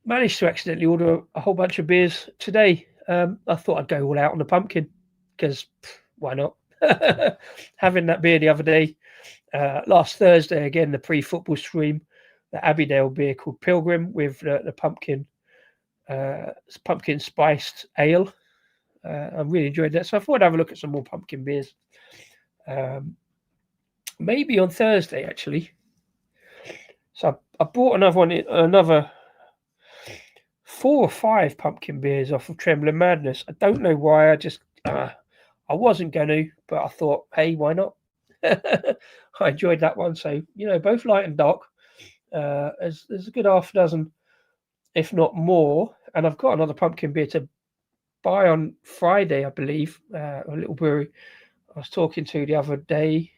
Managed to accidentally order a whole bunch of beers today. I thought I'd go all out on the pumpkin because why not? Having that beer the other day, last Thursday, again, the pre-football stream, the Abbeydale beer called Pilgrim with the pumpkin spiced ale. I really enjoyed that. So I thought I'd have a look at some more pumpkin beers. Maybe on Thursday, actually. So I bought another 4 or 5 pumpkin beers off of Trembling Madness. I don't know why. I wasn't going to, but I thought, hey, why not? I enjoyed that one. So, both light and dark. There's a good half dozen, if not more. And I've got another pumpkin beer to buy on Friday, I believe. A little brewery I was talking to the other day.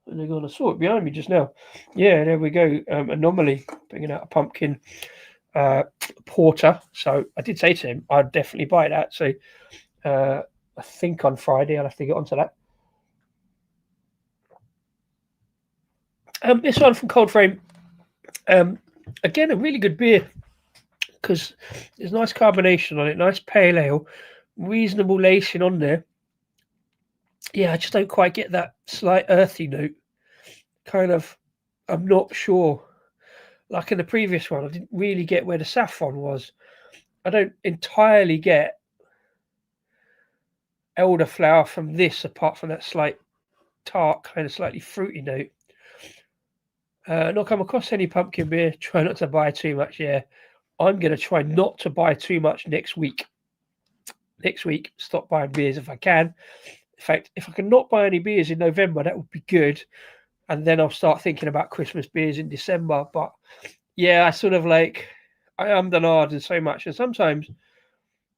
And they're going to saw it behind me just now. Yeah, there we go. Anomaly bringing out a pumpkin porter. So I did say to him I'd definitely buy that. So I think on Friday I'll have to get onto that. This one from Coldframe. Again, a really good beer because there's nice carbonation on it, nice pale ale, reasonable lacing on there. Yeah, I just don't quite get that slight earthy note. Kind of, I'm not sure. Like in the previous one, I didn't really get where the Saffron was. I don't entirely get Elderflower from this, apart from that slight tart, kind of slightly fruity note. Not come across any pumpkin beer. Try not to buy too much. Yeah, I'm going to try not to buy too much next week. Next week, stop buying beers if I can. In fact, if I can not buy any beers in November, that would be good. And then I'll start thinking about Christmas beers in December. But yeah, I am done hard and so much. And sometimes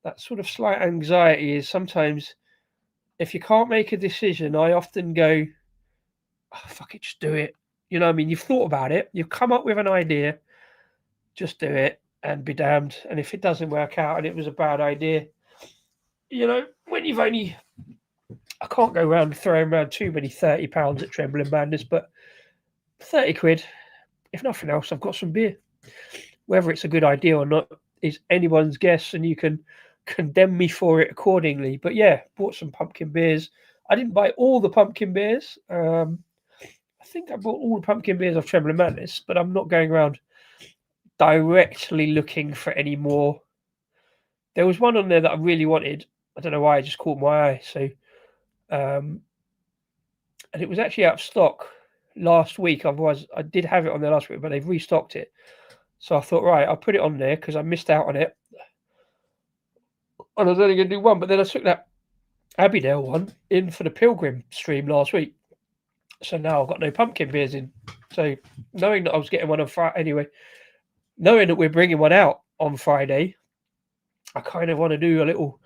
that sort of slight anxiety is sometimes if you can't make a decision, I often go, oh, fuck it, just do it. You know what I mean? You've thought about it. You've come up with an idea. Just do it and be damned. And if it doesn't work out and it was a bad idea, when you've only... I can't go around throwing around too many £30 at Trembling Madness, but 30 quid, if nothing else, I've got some beer. Whether it's a good idea or not is anyone's guess, and you can condemn me for it accordingly. But yeah, bought some pumpkin beers. I didn't buy all the pumpkin beers. I think I bought all the pumpkin beers off Trembling Madness, but I'm not going around directly looking for any more. There was one on there that I really wanted. I don't know why, it just caught my eye. So and it was actually out of stock last week. Otherwise, I did have it on there last week, but they've restocked it. So I thought, right, I'll put it on there because I missed out on it. And I was only going to do one, but then I took that Abbeydale one in for the Pilgrim stream last week. So now I've got no pumpkin beers in. So knowing that I was getting one on Friday, anyway, knowing that we're bringing one out on Friday, I kind of want to do a little,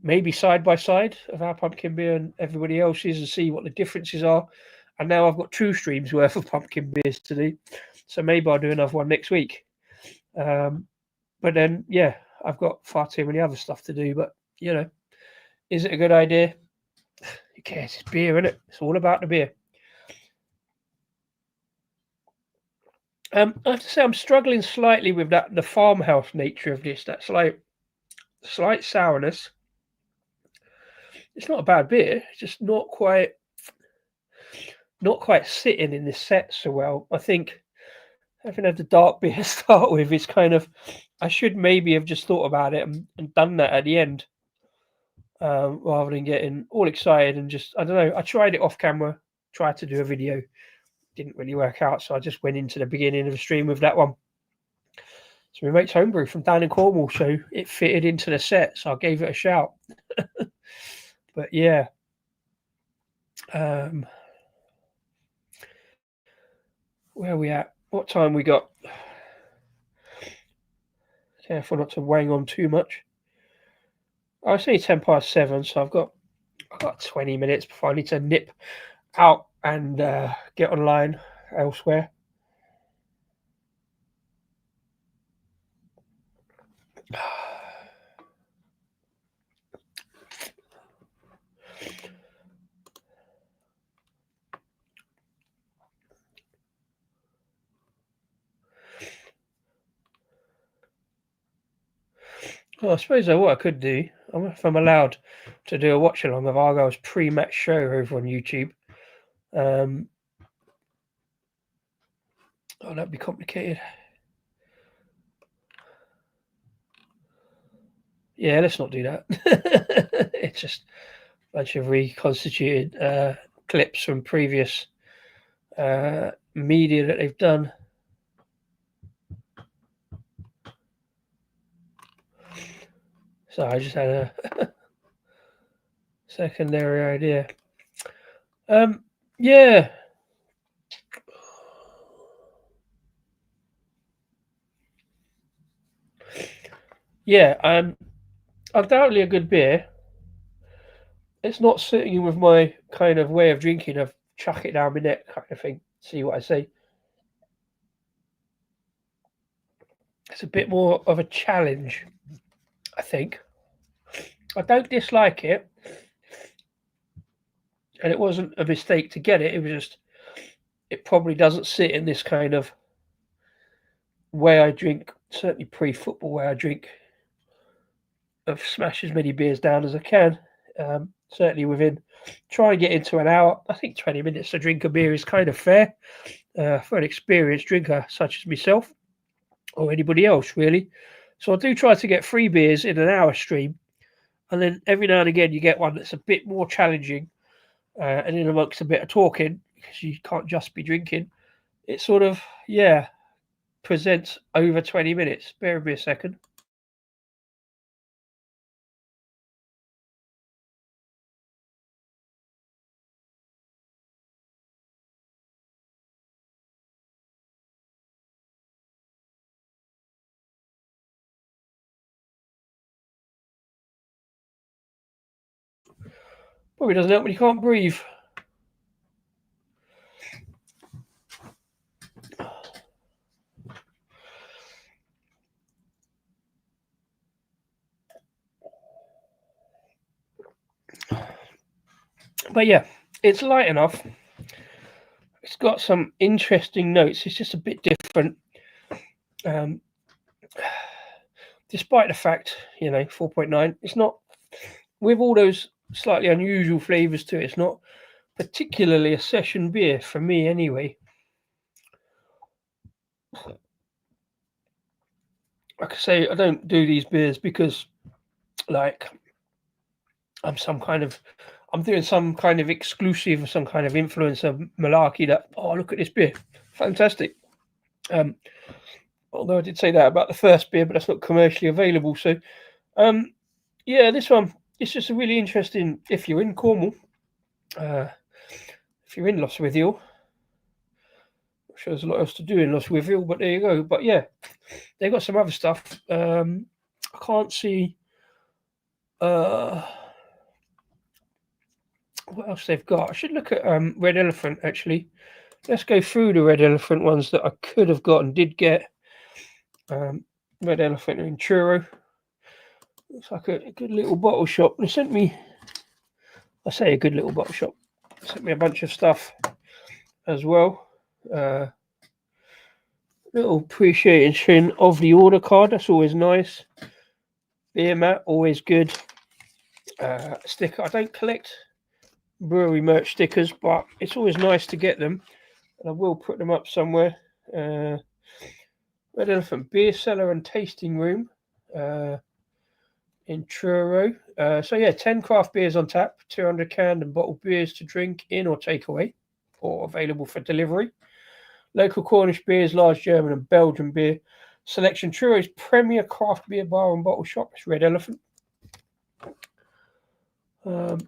maybe side by side of our pumpkin beer and everybody else's and see what the differences are. And now I've got 2 streams worth of pumpkin beers to do. So maybe I'll do another one next week. But then, yeah, I've got far too many other stuff to do. But, you know, is it a good idea? Who cares? It's beer, isn't it? It's all about the beer. I have to say I'm struggling slightly with the farmhouse nature of this. That's like slight sourness. It's not a bad beer. It's just not quite sitting in this set so well. I think having had the dark beer to start with is kind of, I should maybe have just thought about it and done that at the end, rather than getting all excited and just, I don't know. I tried it off camera, tried to do a video, didn't really work out, so I just went into the beginning of the stream with that one. So my mate's homebrew from down in Cornwall, so it fitted into the set, so I gave it a shout. But yeah, where are we at? What time we got? Careful not to wang on too much. I say 7:10, so I've got 20 minutes before I need to nip out and get online elsewhere. Well, I suppose what I could do, if I'm allowed to do a watch along of Argyle's pre-match show over on YouTube. Oh, that'd be complicated. Yeah, let's not do that. It's just a bunch of reconstituted clips from previous media that they've done. So I just had a secondary idea. Yeah. Yeah, undoubtedly a good beer. It's not sitting with my kind of way of drinking of chuck it down my neck kind of thing. See what I say? It's a bit more of a challenge, I think. I don't dislike it, and it wasn't a mistake to get it. It was just, it probably doesn't sit in this kind of way I drink, certainly pre-football way I drink, of smash as many beers down as I can. Certainly within, try and get into an hour. I think 20 minutes to drink a beer is kind of fair for an experienced drinker such as myself or anybody else, really. So I do try to get 3 beers in an hour stream, and then every now and again you get one that's a bit more challenging, and in amongst a bit of talking, because you can't just be drinking, it sort of, presents over 20 minutes. Bear with me a second. Probably doesn't help when you can't breathe. But yeah, it's light enough. It's got some interesting notes. It's just a bit different. Despite the fact, 4.9, it's not, with all those slightly unusual flavours to it, it's not particularly a session beer for me anyway. Like I say, I don't do these beers because, like, I'm some kind of I'm doing some kind of exclusive, some kind of influencer malarkey that, oh, look at this beer. Fantastic. Although I did say that about the first beer, but that's not commercially available. So, yeah, this one, it's just a really interesting, if you're in Cornwall, if you're in Lostwithiel, I'm sure there's a lot else to do in Lostwithiel, but there you go. But yeah, they've got some other stuff. I can't see what else they've got. I should look at Red Elephant, actually. Let's go through the Red Elephant ones that I could have got and did get. Red Elephant in Truro. Looks like a good little bottle shop. They sent me, I say a good little bottle shop. They sent me a bunch of stuff as well. Little appreciation of the order card. That's always nice. Beer mat, always good. Sticker. I don't collect brewery merch stickers, but it's always nice to get them. And I will put them up somewhere. Red Elephant Beer Cellar and Tasting Room in Truro. So yeah, 10 craft beers on tap, 200 canned and bottled beers to drink in or take away, or available for delivery. Local Cornish beers, large German and Belgian beer. Selection Truro's premier craft beer bar and bottle shop. It's Red Elephant. Like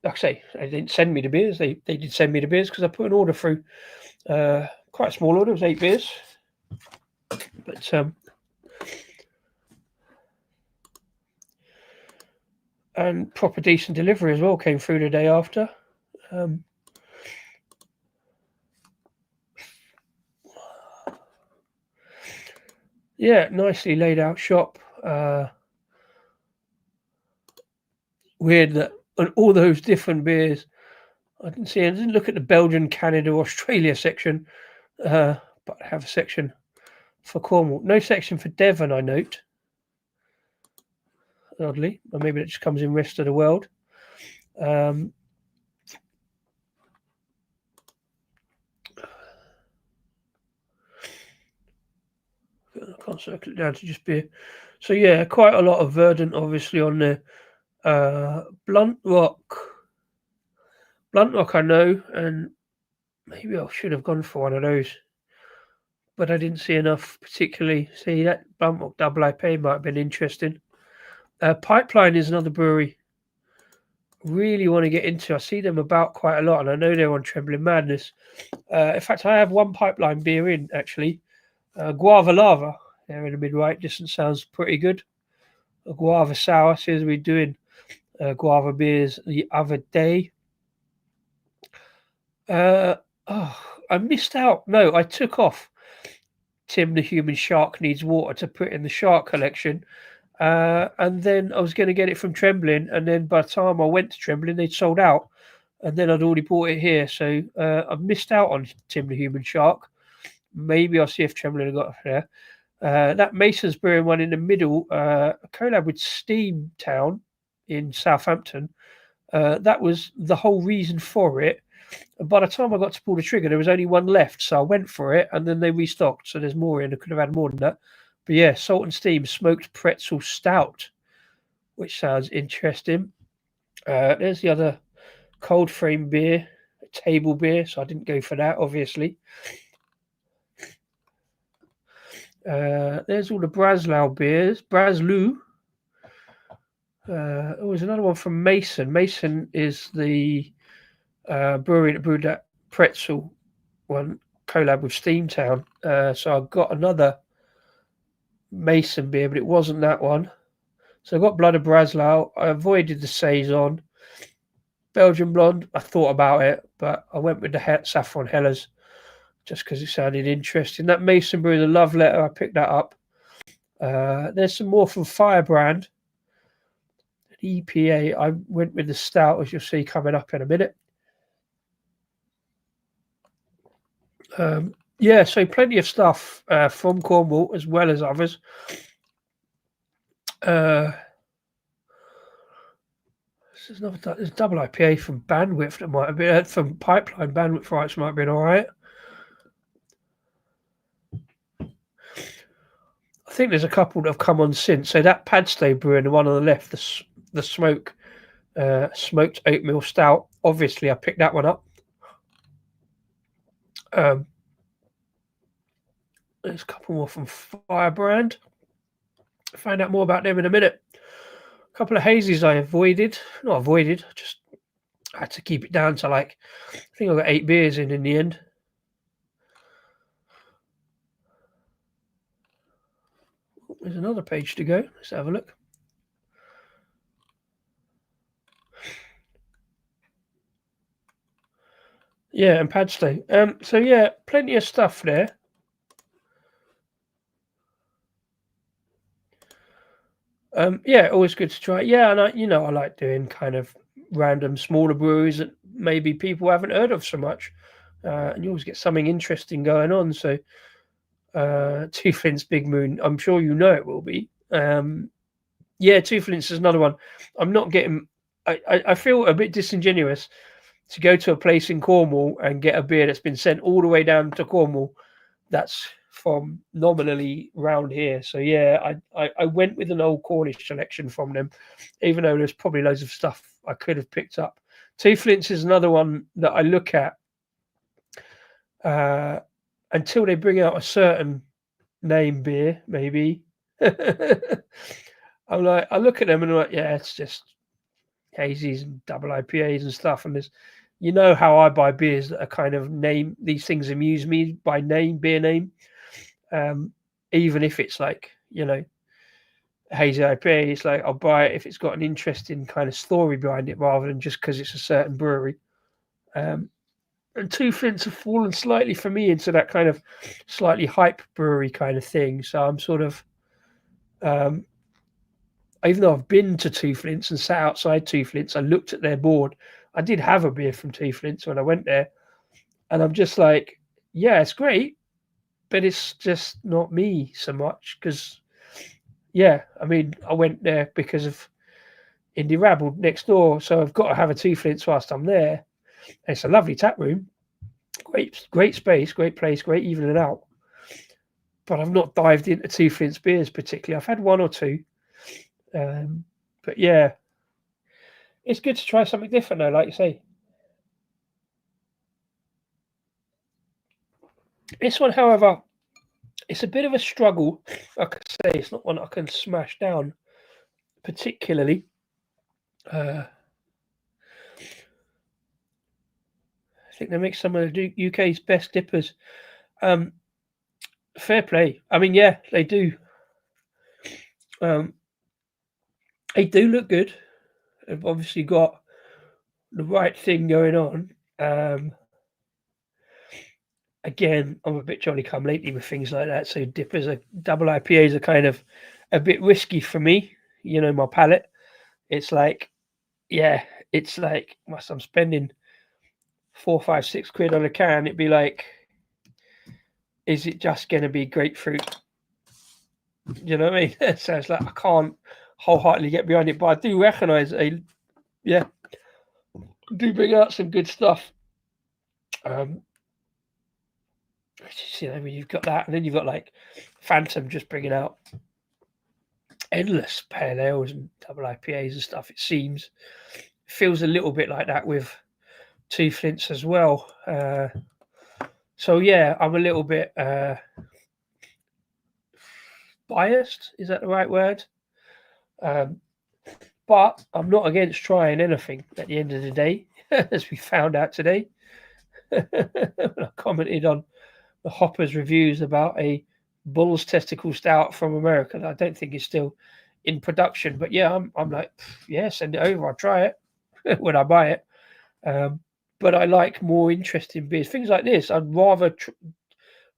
I say, they didn't send me the beers. They did send me the beers because I put an order through. Quite a small order. It was 8 beers. But and proper decent delivery as well came through the day after. Yeah, nicely laid out shop. Weird that on all those different beers, I didn't look at the Belgian, Canada, Australia section, but I have a section for Cornwall. No section for Devon, I note. Oddly, or maybe it just comes in rest of the world. I can't circle it down to just beer. So yeah, quite a lot of Verdant, obviously, on there. Blunt Rock, I know, and maybe I should have gone for one of those, but I didn't see enough particularly. See, that Blunt Rock Double IPA might have been interesting. Pipeline is another brewery really want to get into. I see them about quite a lot, and I know they're on Trembling Madness. In fact, I have one Pipeline beer in, actually. Guava Lava, there in the mid-right distance, sounds pretty good. A Guava Sour, says we're doing guava beers the other day. I missed out. No, I took off Tim the Human Shark Needs Water to put in the shark collection. And then I was going to get it from Trembling, and then by the time I went to Trembling, they'd sold out, and then I'd already bought it here. So I've missed out on Tim the Human Shark. Maybe I'll see if Trembling got it there. That Mason's Brewing one in the middle, a collab with Steam Town in Southampton. That was the whole reason for it. And by the time I got to pull the trigger, there was only one left, so I went for it, and then they restocked. So there's more in. I could have had more than that. But yeah, Salt and Steam Smoked Pretzel Stout, which sounds interesting. There's the other Coldframe beer, table beer, so I didn't go for that, obviously. There's all the Braslou beers. Braslou. There's another one from Mason. Mason is the brewery that brewed that pretzel one, collab with Steamtown. So I got another Mason beer, but it wasn't that one. So I got Blood of Braslou. I avoided the Saison. Belgian Blonde, I thought about it, but I went with the Saffron Hellers just because it sounded interesting. That Mason Brew, the Love Letter, I picked that up. There's some more from Firebrand. EPA, I went with the Stout, as you'll see coming up in a minute. Yeah, so plenty of stuff from Cornwall as well as others. There's double IPA from Bandwidth that might have been from Pipeline. Bandwidth rights might have been all right. I think there's a couple that have come on since. So that Padstow Brewing, the one on the left, the smoke smoked oatmeal stout. Obviously, I picked that one up. There's a couple more from Firebrand. Find out more about them in a minute. A couple of hazies I not avoided, just had to keep it down to like, I think I got 8 beers in the end. There's another page to go. Let's have a look. Yeah, and Padstow. So yeah, plenty of stuff there. Yeah, always good to try. Yeah, and I like doing kind of random smaller breweries that maybe people haven't heard of so much, and you always get something interesting going on. So, Two Flints Big Moon, I'm sure you know it will be. Yeah, Two Flints is another one. I'm not getting. I feel a bit disingenuous to go to a place in Cornwall and get a beer that's been sent all the way down to Cornwall. That's from nominally round here. So yeah, I went with an old Cornish selection from them, even though there's probably loads of stuff I could have picked up. Two Flints is another one that I look at until they bring out a certain name beer, maybe. I'm like, I look at them and I'm like, yeah, it's just hazies and double IPAs and stuff. And there's, how I buy beers that are kind of name. These things amuse me by name, beer name. Even if it's like, hazy IPA, it's like I'll buy it if it's got an interesting kind of story behind it rather than just because it's a certain brewery. And Two Flints have fallen slightly for me into that kind of slightly hype brewery kind of thing. So I'm sort of, even though I've been to Two Flints and sat outside Two Flints, I looked at their board. I did have a beer from Two Flints when I went there, and I'm just like, yeah, it's great, but it's just not me so much because, yeah, I mean, I went there because of Indie Rabble next door, so I've got to have a Two Flints whilst I'm there. And it's a lovely tap room, great space, great place, great evening out. But I've not dived into Two Flints beers particularly. I've had one or two, but yeah, it's good to try something different though, like you say. This one, however, it's a bit of a struggle. I could say it's not one I can smash down particularly. I think they make some of the UK's best dippers. Fair play. I mean, yeah, they do. They do look good. They've obviously got the right thing going on. Again, I'm a bit jolly come lately with things like that. So dippers, double IPAs are kind of a bit risky for me. My palate. It's like, yeah, it's like once I'm spending 4, 5, 6 quid on a can, it'd be like, is it just going to be grapefruit? You know what I mean? So it's like I can't wholeheartedly get behind it, but I do recognise do bring out some good stuff. You've got that, and then you've got like Phantom just bringing out endless pale ales and double IPAs and stuff. It seems feels a little bit like that with Two Flints as well. So yeah, I'm a little bit biased. Is that the right word? But I'm not against trying anything at the end of the day, as we found out today. I commented on the Hopper's reviews about a bull's testicle stout from America that I don't think is still in production. But yeah, I'm like, yeah, send it over. I'll try it when I buy it. But I like more interesting beers. Things like this, I'd rather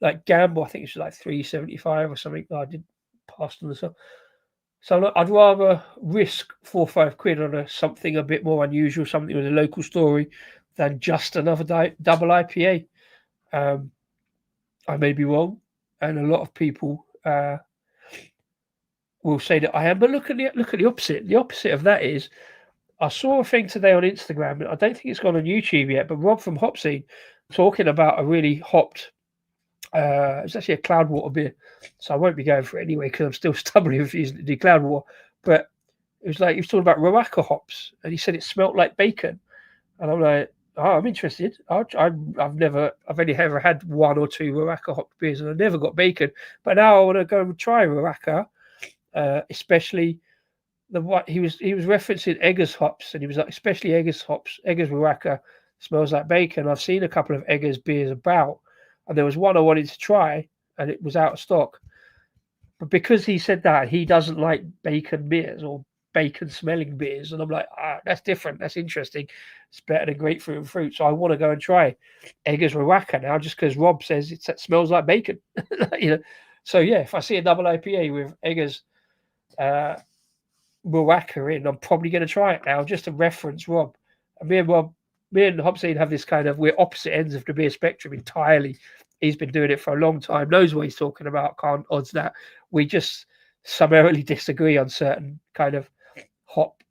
like gamble. I think it's like $3.75 or something. I did pass on the stuff. So I'd rather risk 4 or 5 quid on something a bit more unusual, something with a local story, than just another double IPA. I may be wrong, and a lot of people will say that I am. But look at the opposite. The opposite of that is, I saw a thing today on Instagram. I don't think it's gone on YouTube yet, but Rob from Hopsy talking about a really hopped. It's actually a Cloudwater beer, so I won't be going for it anyway because I'm still stubbornly refusing to do Cloudwater. But It was like he was talking about Rasko hops, and he said it smelt like bacon. And I'm like, oh, I'm interested. I've only ever had one or two Rasko hop beers, and I never got bacon. But now I want to go and try Rasko, especially the what he was referencing Eggers hops, and he was like, especially Eggers hops, Eggers Rasko smells like bacon. I've seen a couple of Eggers beers about, and there was one I wanted to try, and it was out of stock. But because he said that, he doesn't like bacon beers or bacon smelling beers. And I'm like, that's different. That's interesting. It's better than grapefruit and fruit. So I want to go and try Eggers Rasko now just because Rob says it smells like bacon. So yeah, if I see a double IPA with Eggers Rasko in, I'm probably going to try it now just to reference Rob. And me and Hobson have this kind of, we're opposite ends of the beer spectrum entirely. He's been doing it for a long time, knows what he's talking about, can't odds that. We just summarily disagree on certain kind of hop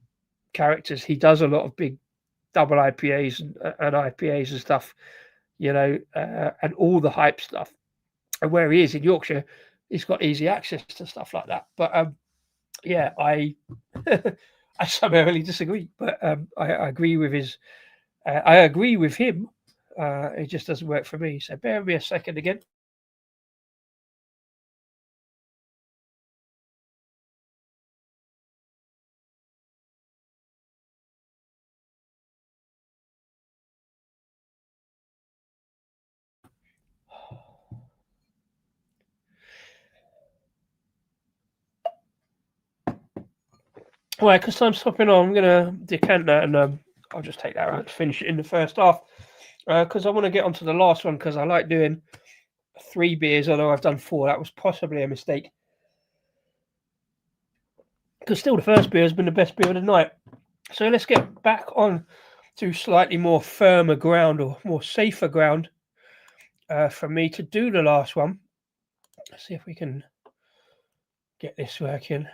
characters. He does a lot of big double IPAs and IPAs and stuff, and all the hype stuff. And where he is in Yorkshire, he's got easy access to stuff like that. But yeah, I I summarily disagree, but I agree with his. I agree with him. It just doesn't work for me. So bear with me a second again. Right, because time's stopping on, I'm gonna decant that, and I'll just take that out to finish it in the first half. Because I want to get onto the last one, because I like doing 3 beers, although I've done 4. That was possibly a mistake. Because still, the first beer has been the best beer of the night. So let's get back on to slightly more firmer ground or more safer ground for me to do the last one. Let's see if we can get this working.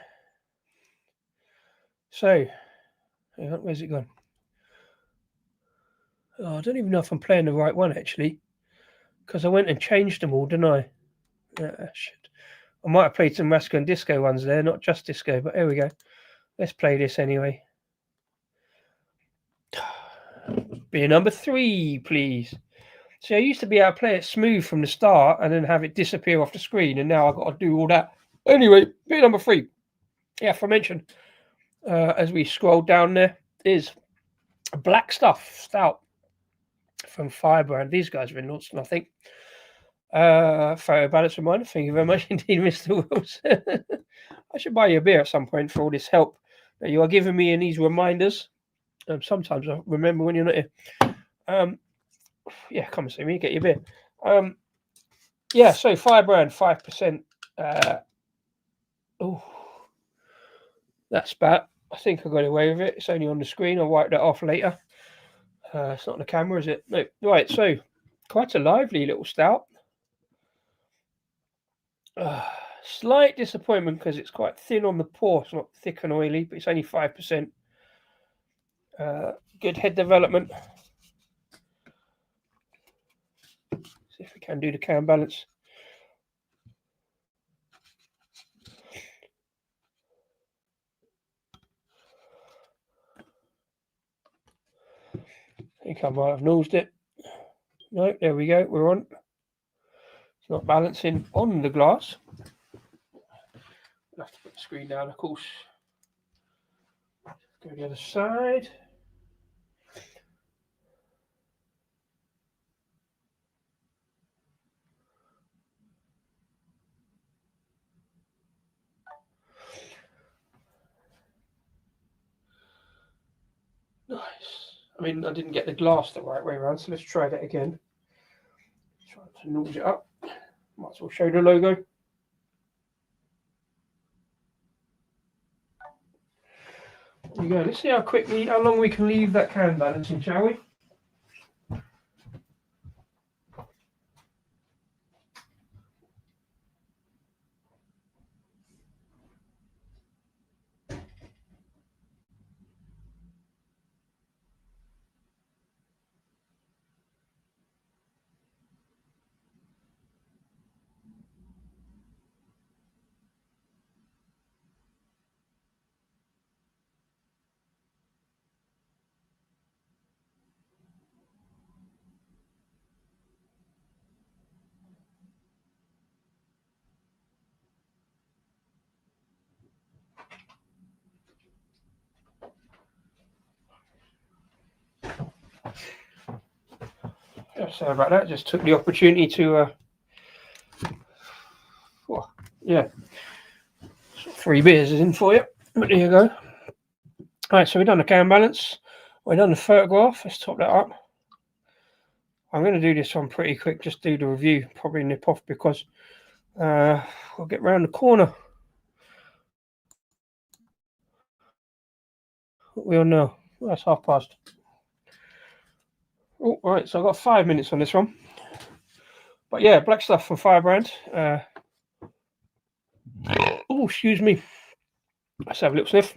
So, where's it gone? Oh, I don't even know if I'm playing the right one, actually. Because I went and changed them all, didn't I? Shit. I might have played some Rasko and Disco ones there, not just Disco, but there we go. Let's play this anyway. Beer number 3, please. See, I used to be able to play it smooth from the start and then have it disappear off the screen, and now I've got to do all that. Anyway, beer number 3. Yeah, aforementioned, as we scroll down there, is Black Stuff Stout from Firebrand. These guys are in Launceston, I think. Photo balance reminder. Thank you very much indeed, Mr. Wills. I should buy you a beer at some point for all this help that you are giving me in these reminders. Sometimes I remember when you're not here. Yeah, come and see me, get your beer. Yeah, so Firebrand, 5%. Oh, that's bad. I think I got away with it. It's only on the screen. I'll wipe that off later. It's not on the camera, is it? No. Right, so quite a lively little stout. Slight disappointment because it's quite thin on the pour. It's not thick and oily, but it's only 5%. Good head development. See if we can do the can balance. I think I might have nosed it. No, there we go. We're on. It's not balancing on the glass. I'll have to put the screen down, of course. Go to the other side. Nice. I mean, I didn't get the glass the right way around, so let's try that again. Try to nose it up. Might as well show the logo. There you go. Let's see how long we can leave that can balancing, shall we? Sorry about that. Just took the opportunity to, yeah, 3 beers is in for you. But there you go. All right, so we've done the can balance. We've done the photograph. Let's top that up. I'm going to do this one pretty quick. Just do the review. Probably nip off because we'll get round the corner. What are we on now? Well, that's past. Oh, right. So I've got 5 minutes on this one. But yeah, black stuff from Firebrand. Oh, excuse me. Let's have a little sniff.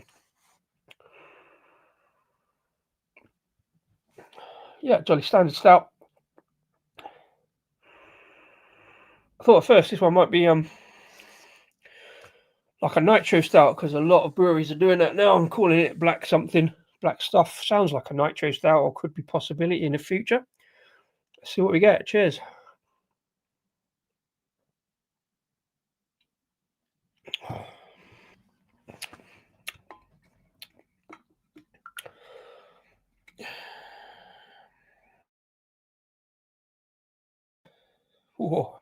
Yeah, jolly standard stout. I thought at first this one might be like a nitro stout because a lot of breweries are doing that now. I'm calling it black something. Black stuff sounds like a nitro stout or could be possibility in the future. Let's see what we get. Cheers. Whoa.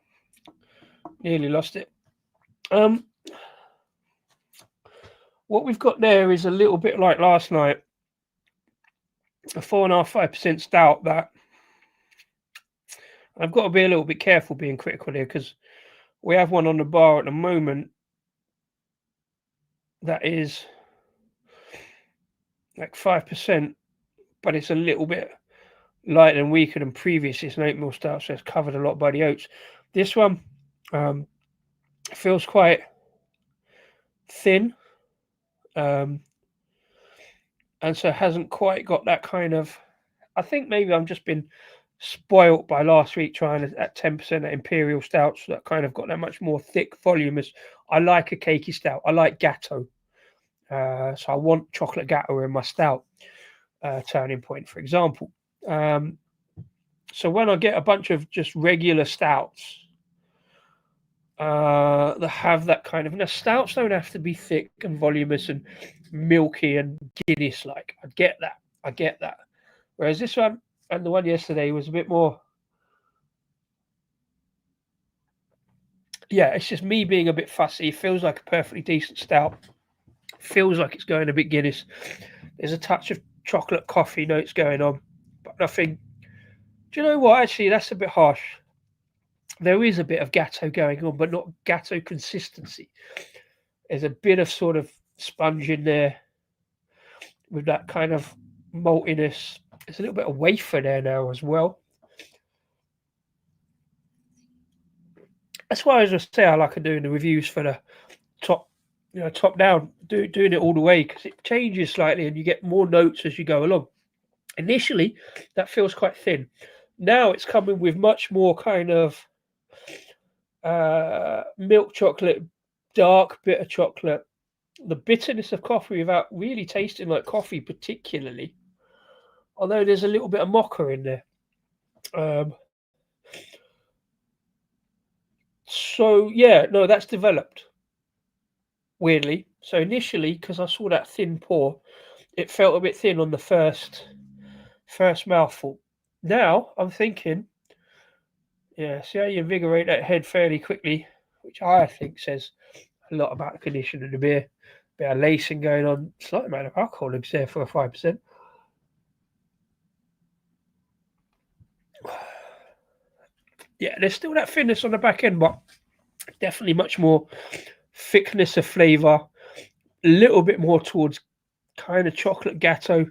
Nearly lost it. What we've got there is a little bit like last night, a 4.5-5% stout. That I've got to be a little bit careful being critical here because we have one on the bar at the moment that is like 5%, but it's a little bit lighter and weaker than previous. It's an oatmeal stout, so it's covered a lot by the oats. This one feels quite thin, and so hasn't quite got that kind of. I think maybe I'm just been spoilt by last week trying at 10% at Imperial Stouts that kind of got that much more thick voluminous. I like a cakey stout. I like gatto. So I want chocolate gatto in my stout. Turning Point, for example. So when I get a bunch of just regular stouts that have that kind of. Now, stouts don't have to be thick and voluminous and milky and Guinness like. I get that. Whereas this one and the one yesterday was a bit more. Yeah, it's just me being a bit fussy. It feels like a perfectly decent stout. Feels like it's going a bit Guinness. There's a touch of chocolate coffee notes going on, but nothing. Do you know what? Actually, that's a bit harsh. There is a bit of gatto going on, but not gatto consistency. There's a bit of sort of sponge in there with that kind of maltiness. There's a little bit of wafer there now as well. That's why, as I say, I like doing the reviews for the top, top down, doing it all the way because it changes slightly and you get more notes as you go along. Initially, that feels quite thin. Now it's coming with much more kind of milk chocolate, dark bitter chocolate, the bitterness of coffee without really tasting like coffee particularly. Although there's a little bit of mocha in there. So yeah, no, that's developed weirdly. So initially, because I saw that thin pour, it felt a bit thin on the first mouthful. Now I'm thinking, yeah, see how you invigorate that head fairly quickly, which I think says a lot about the condition of the beer. Bit of lacing going on, slight amount of alcohol in there for a 5%. Yeah, there's still that thinness on the back end, but definitely much more thickness of flavour, a little bit more towards kind of chocolate gatto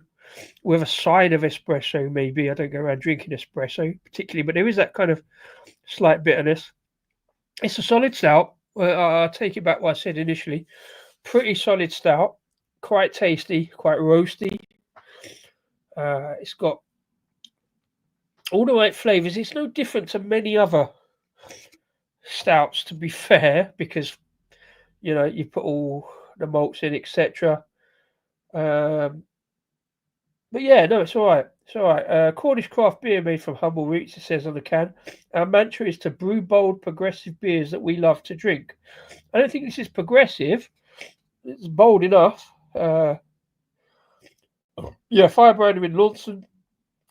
with a side of espresso, maybe. I don't go around drinking espresso particularly, but there is that kind of slight bitterness. It's a solid stout. I'll take it back what I said initially. Pretty solid stout, quite tasty, quite roasty. It's got all the right flavours. It's no different to many other stouts, to be fair, because you put all the malts in, etc. But yeah, no, it's all right. It's all right. Cornish craft beer made from humble roots, it says on the can. Our mantra is to brew bold, progressive beers that we love to drink. I don't think this is progressive. It's bold enough. Yeah, Firebrand in Launceston,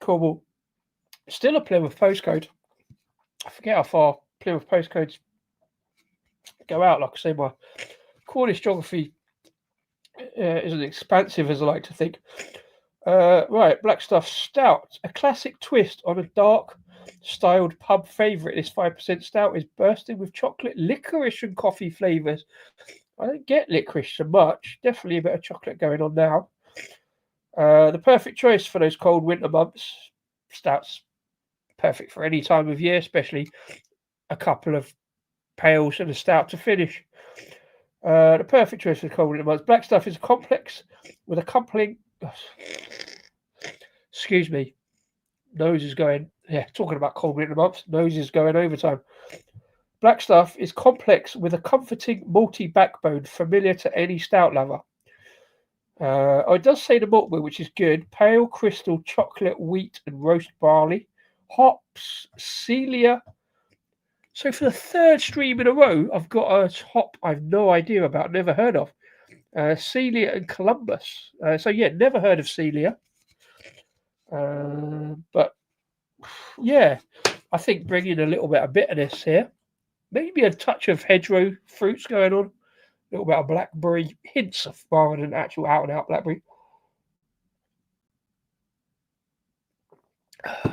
Cornwall. Still a Plymouth postcode. I forget how far Plymouth postcodes go out. Like I say, my Cornish geography isn't expansive as I like to think. Right, Black Stuff Stout, a classic twist on a dark styled pub favourite. This 5% stout is bursting with chocolate, licorice, and coffee flavours. I don't get licorice so much. Definitely a bit of chocolate going on now. The perfect choice for those cold winter months. Stouts perfect for any time of year, especially a couple of pales and a stout to finish. The perfect choice for cold winter months. Black Stuff is complex with accompanying. Excuse me. Nose is going. Yeah, talking about cold winter months. Nose is going overtime. Black Stuff is complex with a comforting malty backbone familiar to any stout lover. It does say the malt bill, which is good. Pale crystal chocolate, wheat, and roast barley. Hops, Celia. So for the third stream in a row, I've got a hop I've no idea about, never heard of. Celia and Columbus. So yeah, never heard of Celia. But yeah, I think bringing a little bit of bitterness here. Maybe a touch of hedgerow fruits going on. A little bit of blackberry, hints of rather than actual out and out blackberry.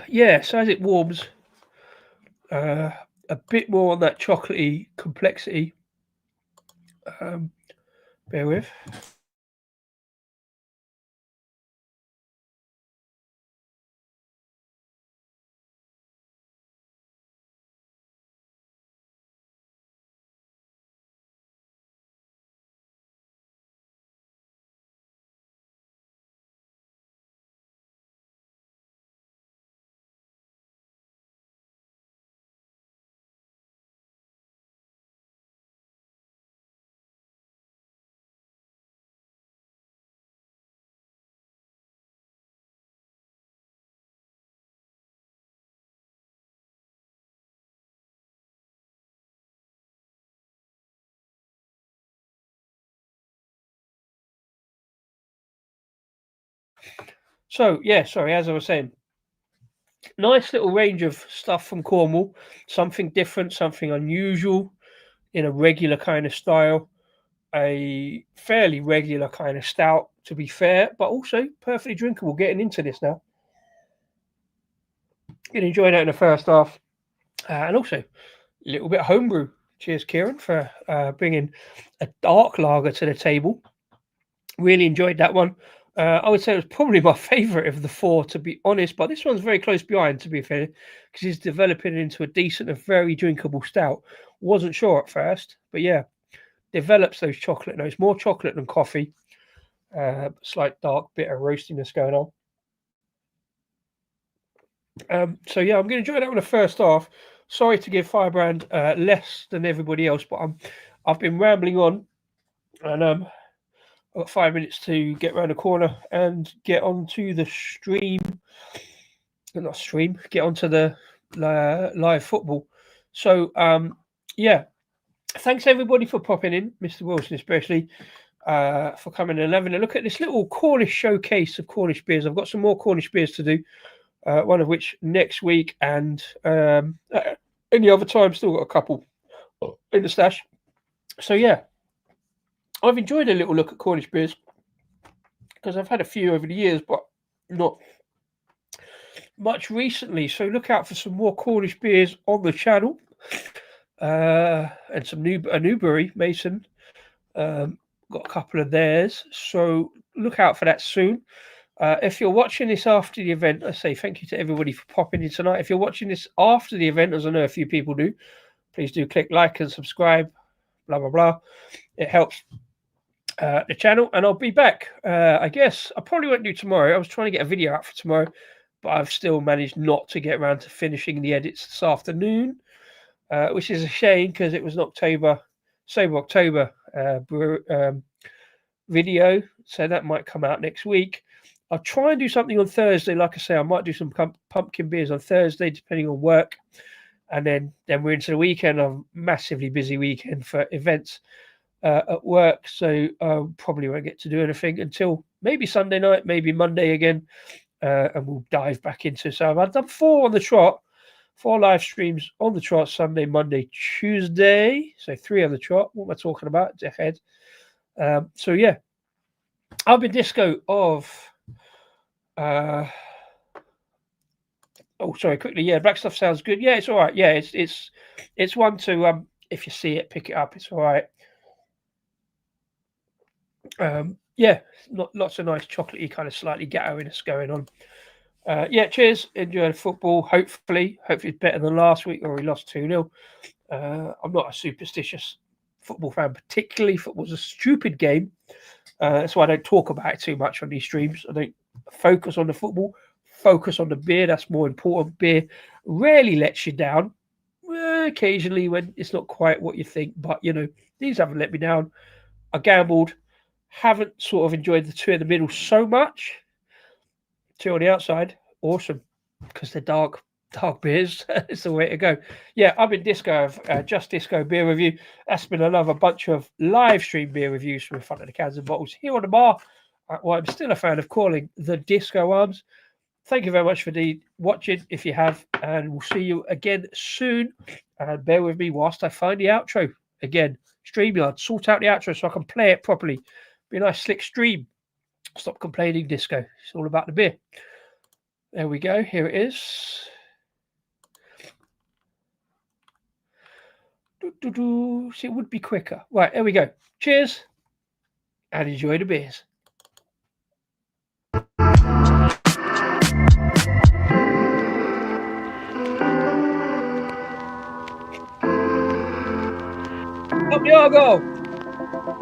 Yeah, so as it warms, a bit more on that chocolatey complexity. Bear with. So yeah, sorry, as I was saying, nice little range of stuff from Cornwall. Something different, something unusual in a regular kind of style. A fairly regular kind of stout, to be fair, but also perfectly drinkable. Getting into this now. Gonna enjoy that in the first half, and also a little bit of homebrew. Cheers, Kieran, for bringing a dark lager to the table. Really enjoyed that one. I would say it was probably my favourite of the four, to be honest, but this one's very close behind, to be fair, because it's developing into a decent and very drinkable stout. Wasn't sure at first, but yeah, develops those chocolate notes, more chocolate than coffee. Slight dark, bitter roastiness going on. So yeah, I'm going to enjoy that one the first half. Sorry to give Firebrand less than everybody else, but I've been rambling on, and I've got 5 minutes to get around the corner and get onto the stream. Not stream. Get onto the live football. So yeah, thanks everybody for popping in, Mr. Wilson especially. For coming and having a look at this little Cornish showcase of Cornish beers. I've got some more Cornish beers to do, one of which next week, and any other time, still got a couple in the stash. So yeah, I've enjoyed a little look at Cornish beers because I've had a few over the years, but not much recently. So look out for some more Cornish beers on the channel, and some a new brewery, Mason. Got a couple of theirs, so look out for that soon. If you're watching this after the event, I say thank you to everybody for popping in tonight. If you're watching this after the event, as I know a few people do, please do click like and subscribe, blah, blah, blah. It helps the channel, and I'll be back. I guess I probably won't do tomorrow. I was trying to get a video out for tomorrow, but I've still managed not to get around to finishing the edits this afternoon, which is a shame because it was an Sober October video, so that might come out next week. I'll try and do something on Thursday. Like I say, I might do some pumpkin beers on Thursday, depending on work. And then we're into the weekend. A massively busy weekend for events at work, so probably won't get to do anything until maybe Sunday night, maybe Monday again. and we'll dive back into. So I've done 4 on the trot, 4 live streams on the trot, Sunday, Monday, Tuesday. So 3 on the trot. What am I talking about? It's ahead. So yeah, I've been disco of. Oh, sorry, quickly. Yeah, black stuff sounds good. Yeah, it's all right. Yeah, it's one to if you see it, pick it up. It's all right. Yeah, lots of nice chocolatey kind of slightly ghettoiness going on. Yeah, cheers. Enjoy the football. Hopefully it's better than last week where we lost 2-0. I'm not a superstitious football fan, particularly. Football's a stupid game. That's why I don't talk about it too much on these streams. I don't focus on the football, focus on the beer. That's more important. Beer rarely lets you down. Occasionally when it's not quite what you think, but these haven't let me down. I gambled, haven't sort of enjoyed the 2 in the middle so much. 2 on the outside, awesome, because they're dark beers. It's the way to go. Yeah, I've been disco of Just Disco beer review. That's been another bunch of live stream beer reviews from in front of the cans and bottles here on the bar. What I'm still a fan of calling the Disco Arms. Thank you very much for watching, if you have, and we'll see you again soon. And bear with me whilst I find the outro again. StreamYard, sort out the outro so I can play it properly. Be a nice slick stream. Stop complaining, disco. It's all about the beer. There we go. Here it is. See, it would be quicker. Right, there we go. Cheers and enjoy the beers. Up the Argyle.